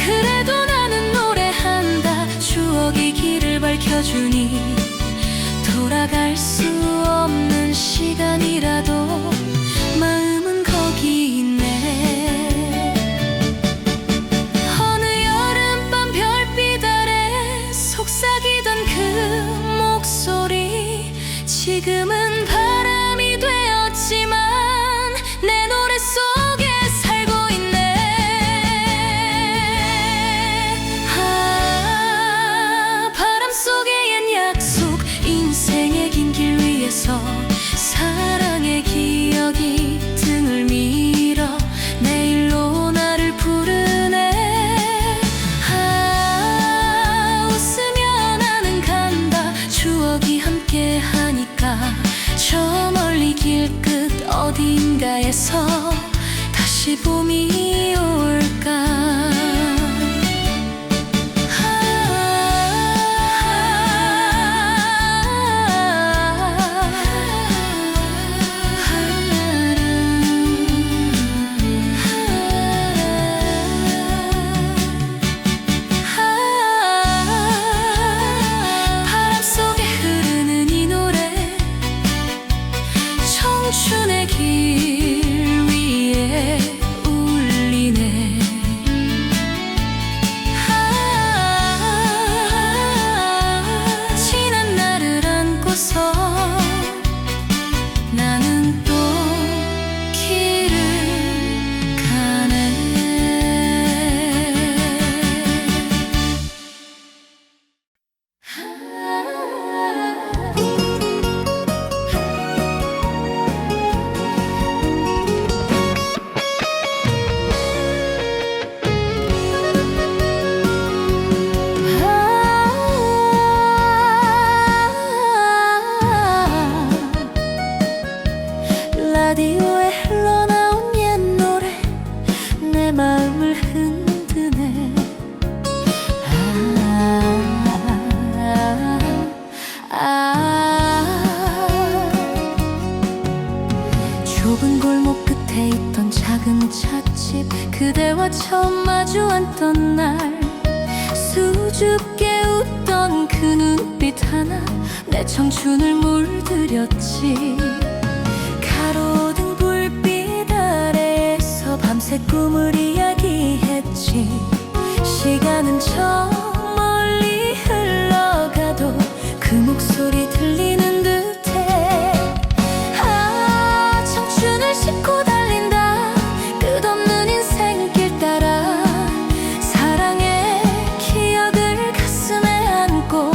그래도 나는 노래한다. 추억이 길을 밝혀주니 돌아갈 수 없는 시간이라도 마음은 거기 있네. 어느 여름밤 별빛 아래 속삭이던 그 목소리, 지금은 바람이 되었지만 내 노래 속에 살고 있네. 바람 속의 옛 약속, 인생의 긴 길 위에서 사랑의 기억이 등을 밀어 내일로 나를 부르네. 웃으며 나는 간다. 추억이 함께 하니까 저 멀리 길끝 어딘가에서 다시 봄이 올까. 바람 속에 흐르는 이 노래, 청춘의 길 위에 울리네. 지난 날을 안고서 나는 또 길을 가네. 라디오에 흘러나온 옛 노래 내 마음을 흔드네. 좁은 골목 끝에 있던 작은 찻집, 그대와 처음 마주 앉던 날 수줍게 웃던 그 눈빛 하나 내 청춘을 물들였지. 가로등 불빛 아래에서 밤새 꿈을 이야기했지. 시간은 저 멀리 흘러가도 그 목소리 들리는 듯해. 청춘을 싣고 달린다. 끝없는 인생길 따라 사랑의 기억을 가슴에 안고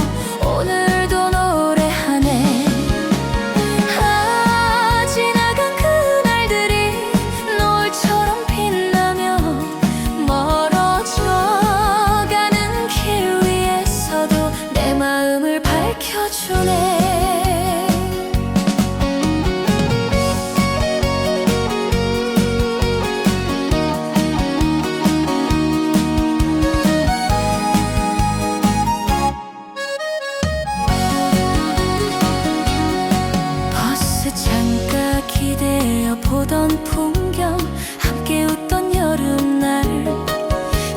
보던 풍경, 함께 웃던 여름날,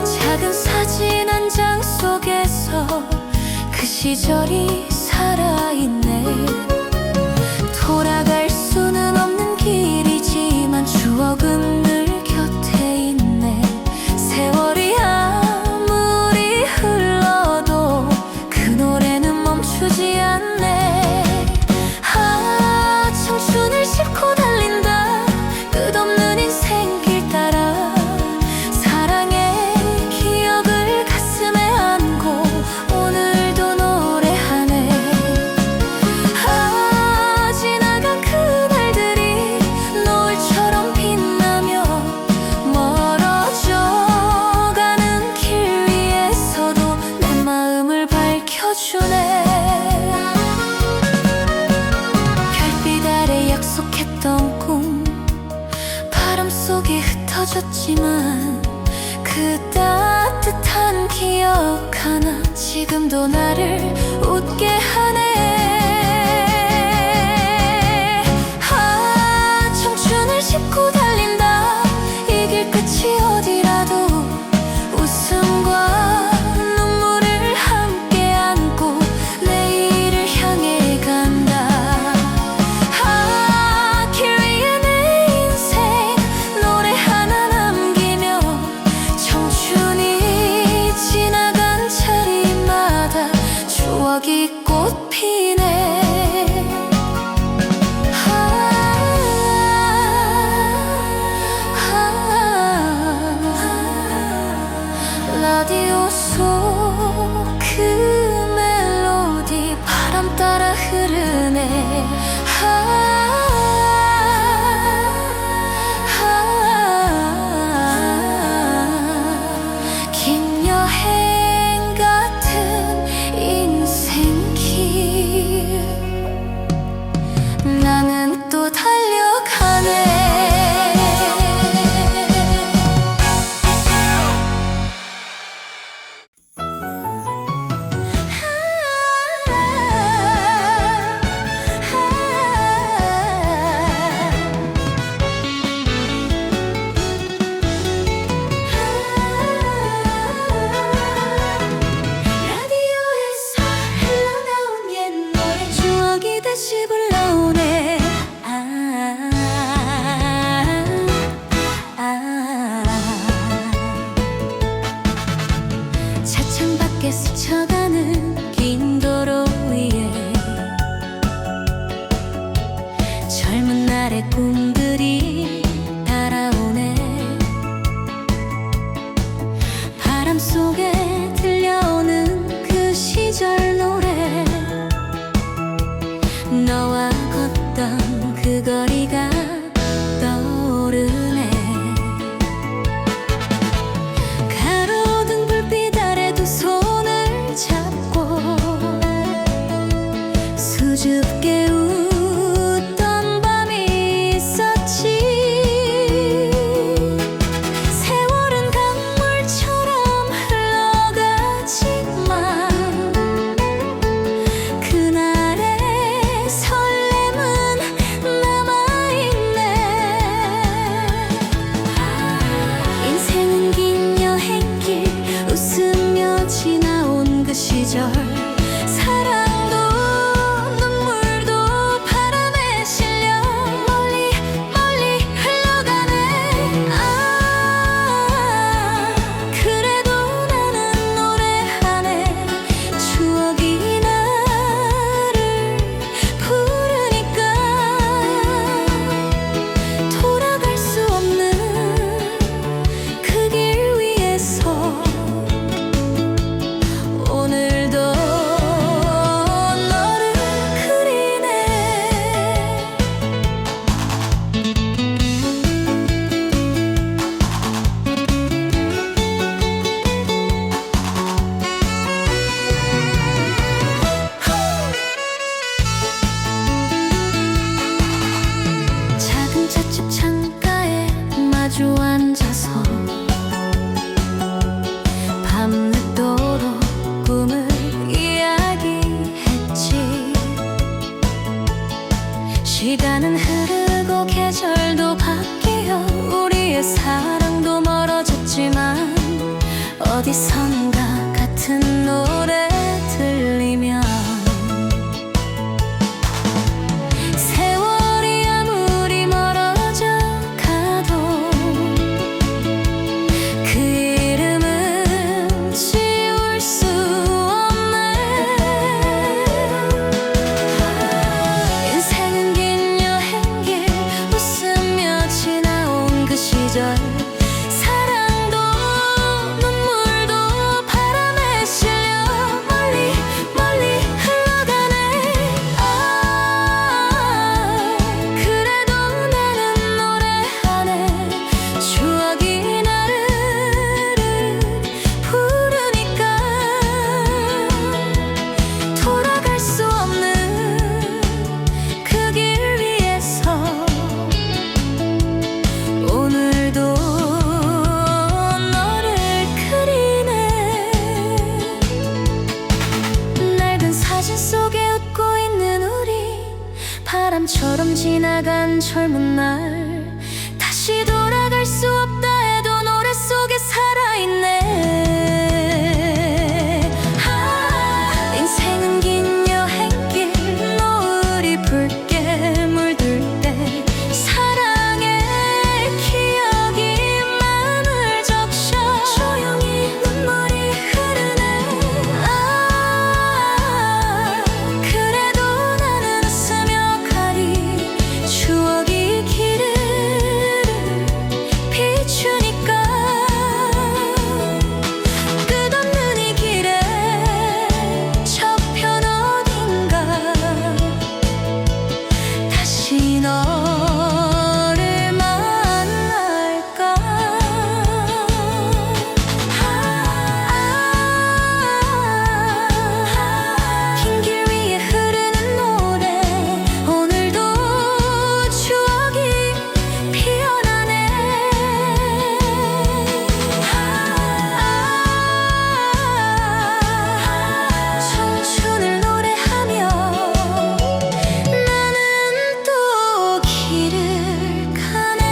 작은 사진 한 장 속에서 그 시절이 살아있네. 돌아갈 수는 없는 길이지만 추억은 늘 곁에 있네. 세월이 아무리 흘러도 그 노래는 멈추지 않네. 아, 청춘을 싣고 달린다. 끝없는 인생길 따라 사랑의 기억을 가슴에 안고 오늘도 노래하네. 아, 지나간 그날들이 노을처럼 빛나며 멀어져가는 길 위에서도 내 마음을 밝혀주네. 별빛 아래 약속했던 꿈, 바람 속에 흩어졌지만 그 따뜻한 기억 하나 지금도 나를 웃게 하네. 아, 청춘을 싣고 달린다. 이 길 끝이 어디라도 웃음과 눈물을 함께 안고 내일을 향해 간다. 아, 길 위에 내 인생 노래 하나 남기며 청춘이 지나간 자리마다 추억이 꽃 피네. 라디오 속 그 멜로디 바람 따라 흐르네. 긴 여행 같은 인생길, 나는 또 달려가네. 라디오에서 흘러나온 옛 노래, 추억이 다시 불러오네. 차창 밖에 스쳐가는 긴 도로 위에 젊은 날의 꿈들이 달아오네. 바람 속에 들려오는 그 시절 노래, 너와 걷던 그 거리가 떠오르네. 가로등 불빛 아래 두 손을 잡고 수줍게 웃던 밤이 있었지. 세월은 강물처럼 흘러가지만 그날의 설렘은 남아있네. 인생은 긴 여행길, 웃으며 지나온 그 시절, 사랑도 눈물도 어디선가 같은 노래 들리면 세월이 아무리 멀어져 가도 그 이름은 지울 수 없네. 인생은 긴 여행길 웃으며 지나온 그 시절, 사랑도 눈물도 바람에 실려 멀리 멀리 흘러가네. 그래도 나는 노래하네. 추억이 나를 부르니까 돌아갈 수 없는 그 길 위에서 오늘도 너를 그리네. 낡은 사진 속에 웃고 있는 우리, 바람처럼 지나간 젊은 날, 다시 돌아갈 수 없다 해도 노래 속에 살아있네. 인생은 긴 여행길, 노을이 붉게 물들 때 사랑의 기억이 마음을 적셔 조용히 눈물이 흐르네. 그래도 나는 웃으며 가리 추억이 길을 비추니까 끝없는 이 길에 저편 어딘가 다시 너를 만날까. 긴 길 위에 흐르는 노래, 오늘도 추억이 피어나네. 청춘을 노래하며 나는 또 길을 가네.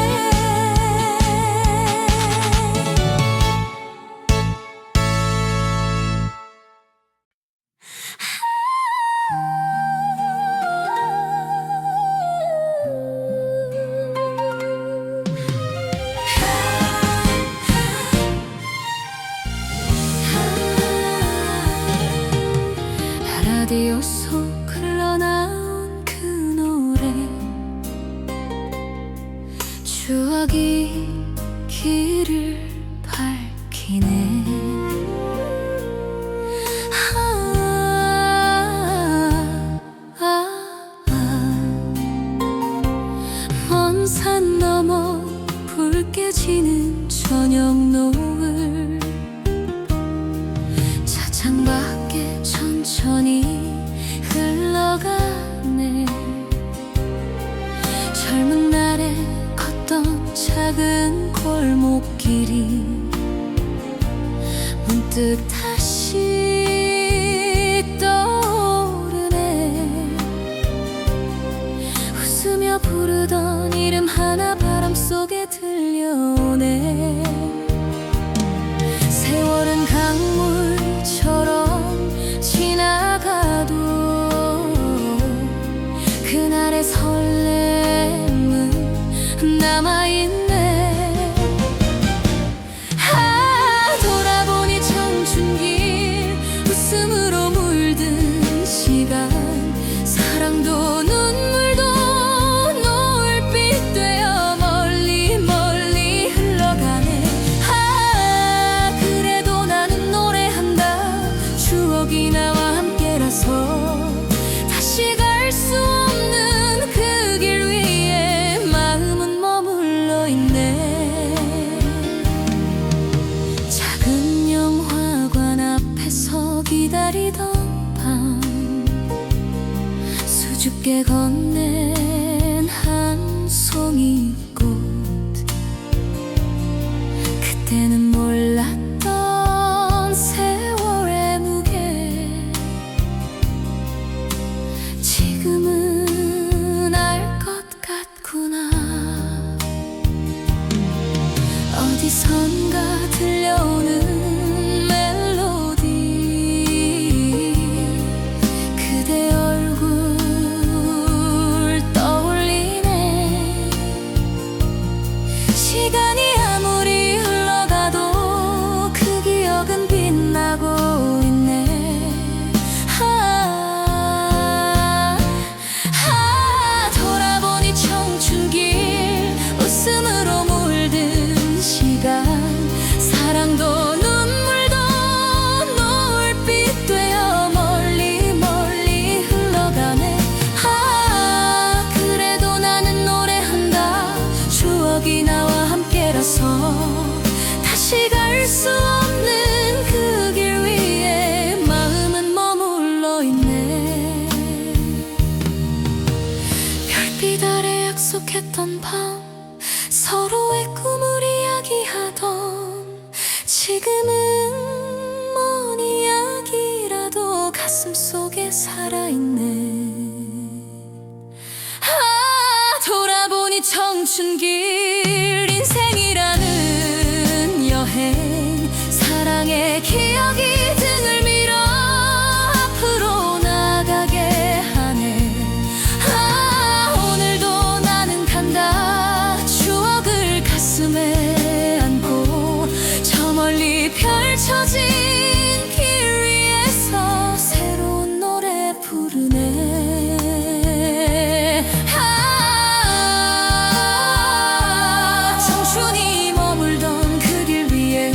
라디오 속 흘러나온 그 노래, 추억이 길을 밝히네. 먼 산 너머 붉게 지는 저녁 노을, 차창밖에 천천히 흘러가네. 젊은 날에 걷던 작은 골목길이 문득 다시 떠오르네. 웃으며 부르던 이름 하나 바람 속에 들려오네. 세월은 강물처럼 지나가도 그날의 설렘은 남아있네. 돌아보니 청춘길 웃음으로 물든 시간, 사랑도 눈물도 노을빛 되어 멀리 멀리 흘러가네. 그래도 나는 노래한다. 추억이 나와 함께라서 다시 갈 수 없는 그 길 위에 마음은 머물러 있네. 작은 영화관 앞에서 기다리던 밤, 수줍게 건넨 한 송이 꽃, 그때는 몰랐던 세월의 무게, 지금은 알 것 같구나. 어디선가 들려오는 약속했던 밤 서로의 꿈을 이야기하던 지금은 먼 이야기라도 가슴속에 살아있네. 돌아보니 청춘길 인생이라는 여행 사랑의 기억이 등을 밀어 앞으로 나가게 하네. 오늘도 나는 간다. 추억을 가슴에 안고 저 멀리 펼쳐진 길 위에서 새로운 노래 부르네. 청춘이 머물던 그 길 위에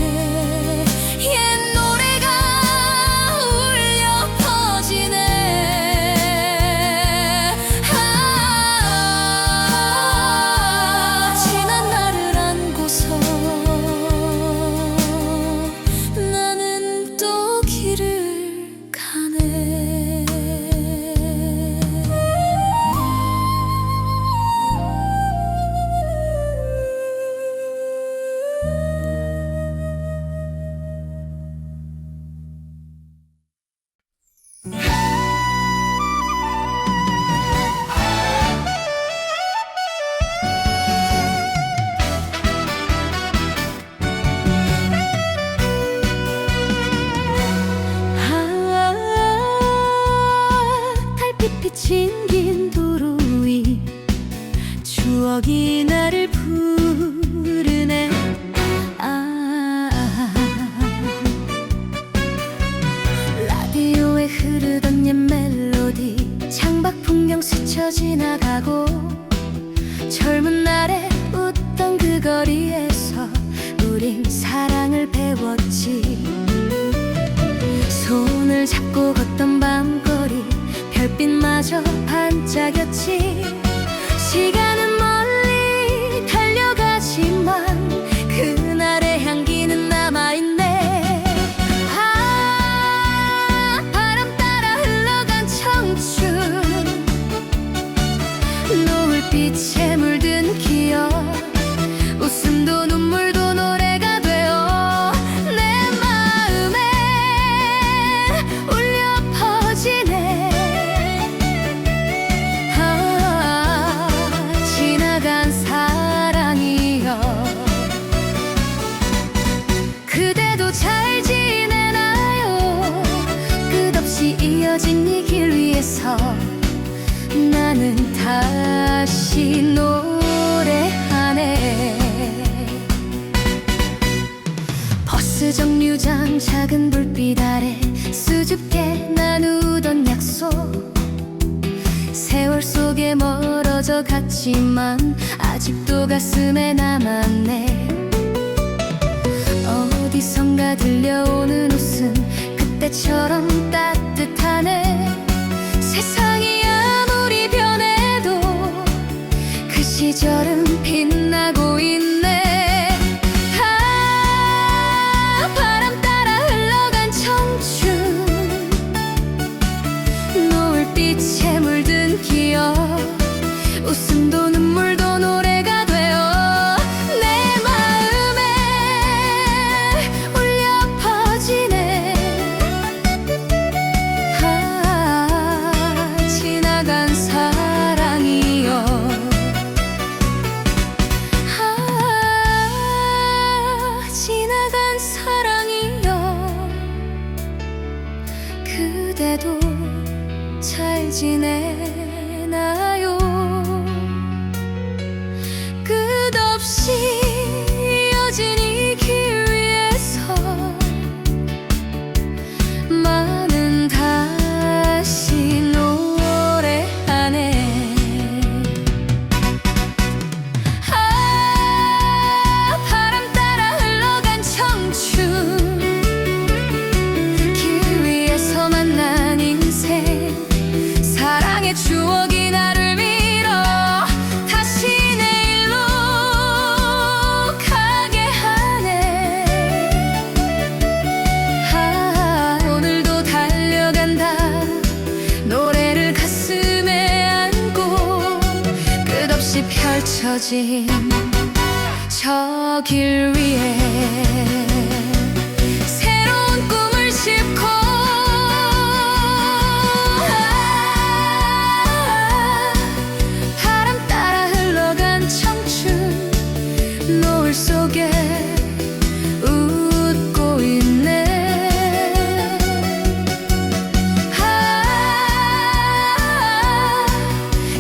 옛 노래가 울려 퍼지네. 지난 날을 안고서 나는 또 길을 가네. 달빛 비친 긴 도로 위 추억이 나를 부르네. 라디오에 흐르던 옛 멜로디 창밖 풍경 스쳐 지나가고 젊은 날에 웃던 그 거리에서 우린 사랑을 배웠지. 손을 잡고 걷던 밤거리 별빛마저 반짝였지. 시간은 멀리 달려가지만 그날의 향기는 남아있네. 바람 따라 흘러간 청춘 노을빛에 물든 기억 웃음도 눈물도 노래가 되어 내 마음에 울려 퍼지네. 지나간 사랑이여 그대도 잘 지내나요? 끝없이 이어진 이 길 위에서 나는 다시 노래하네. 버스 정류장 작은 불빛 아래 수줍게 나누던 약속 세월 속에 멀어져 갔지만 아직도 가슴에 남았네. 어디선가 들려오는 웃음 그때처럼 따뜻하네. 세상이 아무리 변해도 그 시절은 빛나고 있네. 바람 따라 흘러간 청춘 노을빛에 물든 기억 웃음도 눈물도 노래가 되어 내 마음에 울려 퍼지네. 지나간 사랑이여 지나간 사랑이여 그대도 잘 지내나요? 끝없이 이어진 이 길 위에서 나는 다시 노래하네. 바람 따라 흘러간 청춘 길 위에서 만난 인생 사랑의 추억이 나를 없이 펼쳐진 저 길 위에 새로운 꿈을 싣고 바람 따라 흘러간 청춘 노을 속에 웃고 있네.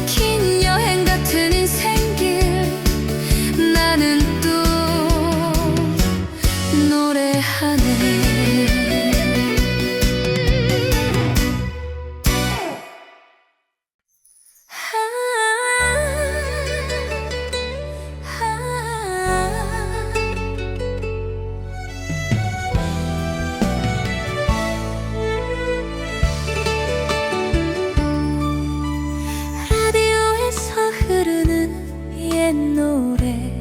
긴 여행 같은 인생길 나는 또 노래하네. 라디오에서 흐르는 옛 노래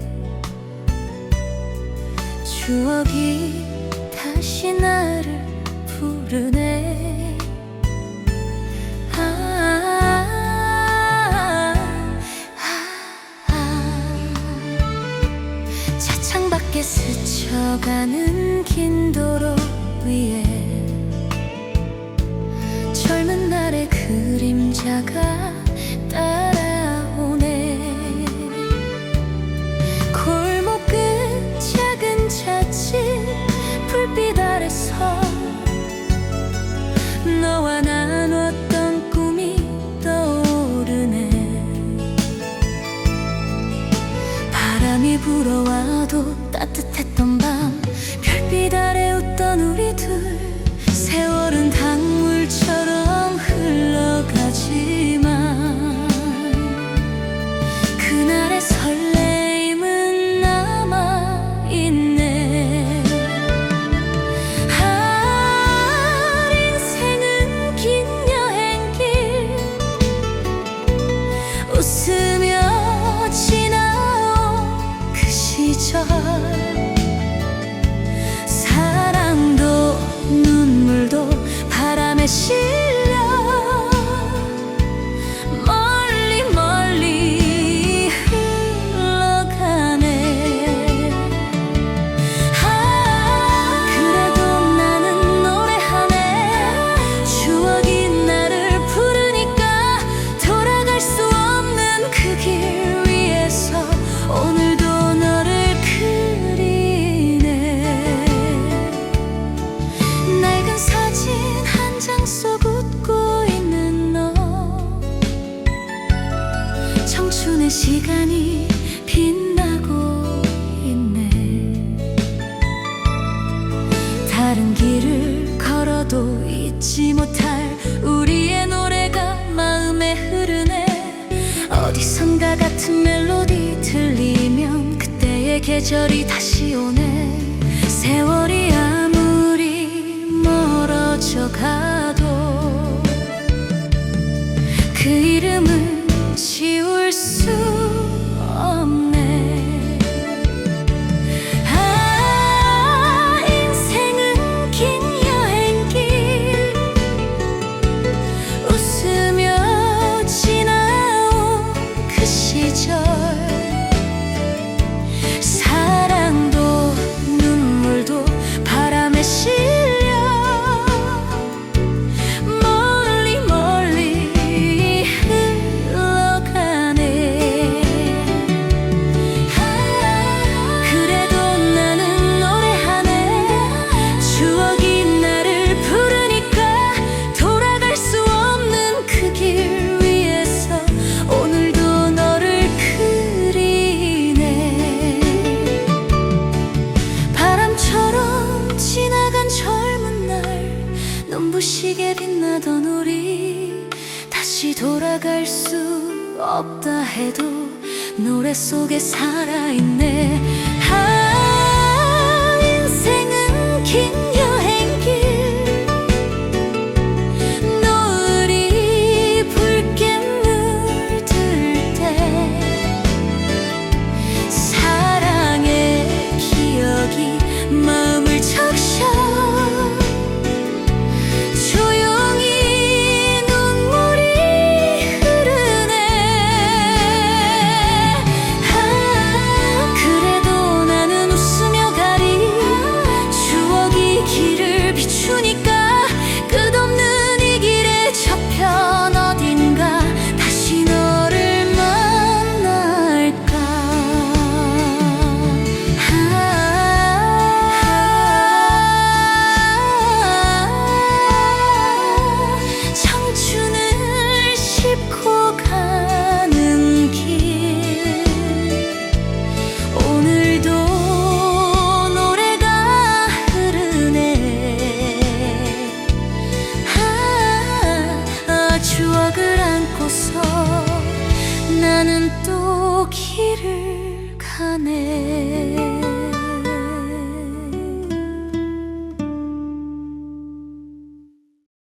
추억이 다시 나를 부르네. 차창 밖에 스쳐가는 긴 도로 위에 젊은 날의 그림자가 따라오네. 골목 끝 작은 찻집 불빛 아래서 너와 나눴던 꿈이 떠오르네. 바람이 불어와도 따뜻했던 밤 별빛 아래 웃던 우리 둘. 세월은 강물처럼 흘러가지만 그날의 설레임은 남아있네. 인생은 긴 여행길 웃으며 지나온 그 시절. 사랑도 눈물도 바람에 실려 멀리 멀리 흘러가네. 그래도 나는 노래하네. 추억이 나를 부르니까 돌아갈 수 없는 그 길 위에서 오늘도 너를 그리네. 낡은 사진 한 장 속 웃고 있는 너. 청춘의 시간이 빛나고 있네. 다른 길을 걸어도 잊지 못할 우리의 노래가 마음에 흐르네. 어디선가 같은 멜로디 들리면 그때의 계절이 다시 오네. 세월이 아무리 멀어져 가도 그 이름은 지울 수 없네. 인생은 긴 여행길 웃으며 지나온 그 시절. 사랑도 눈물도 바람에 실려 멀리 멀리 흘러가네. 그래도 나는 노래하네. 추억이 나를 부르니까 돌아갈 수 없는 그 길 위에서 오늘도 너를 그리네. 바람처럼 지나간 젊은 날 눈부시게 빛나던 우리. 다시 돌아갈 수 없다 해도 노래 속에 살아있네. 인생은 긴 여행길 노을이 붉게 물들 때 사랑의 기억이 마음을 적셔 조용히 눈물이 흐르네. 추억을 안고서 나는 또 길을 가네.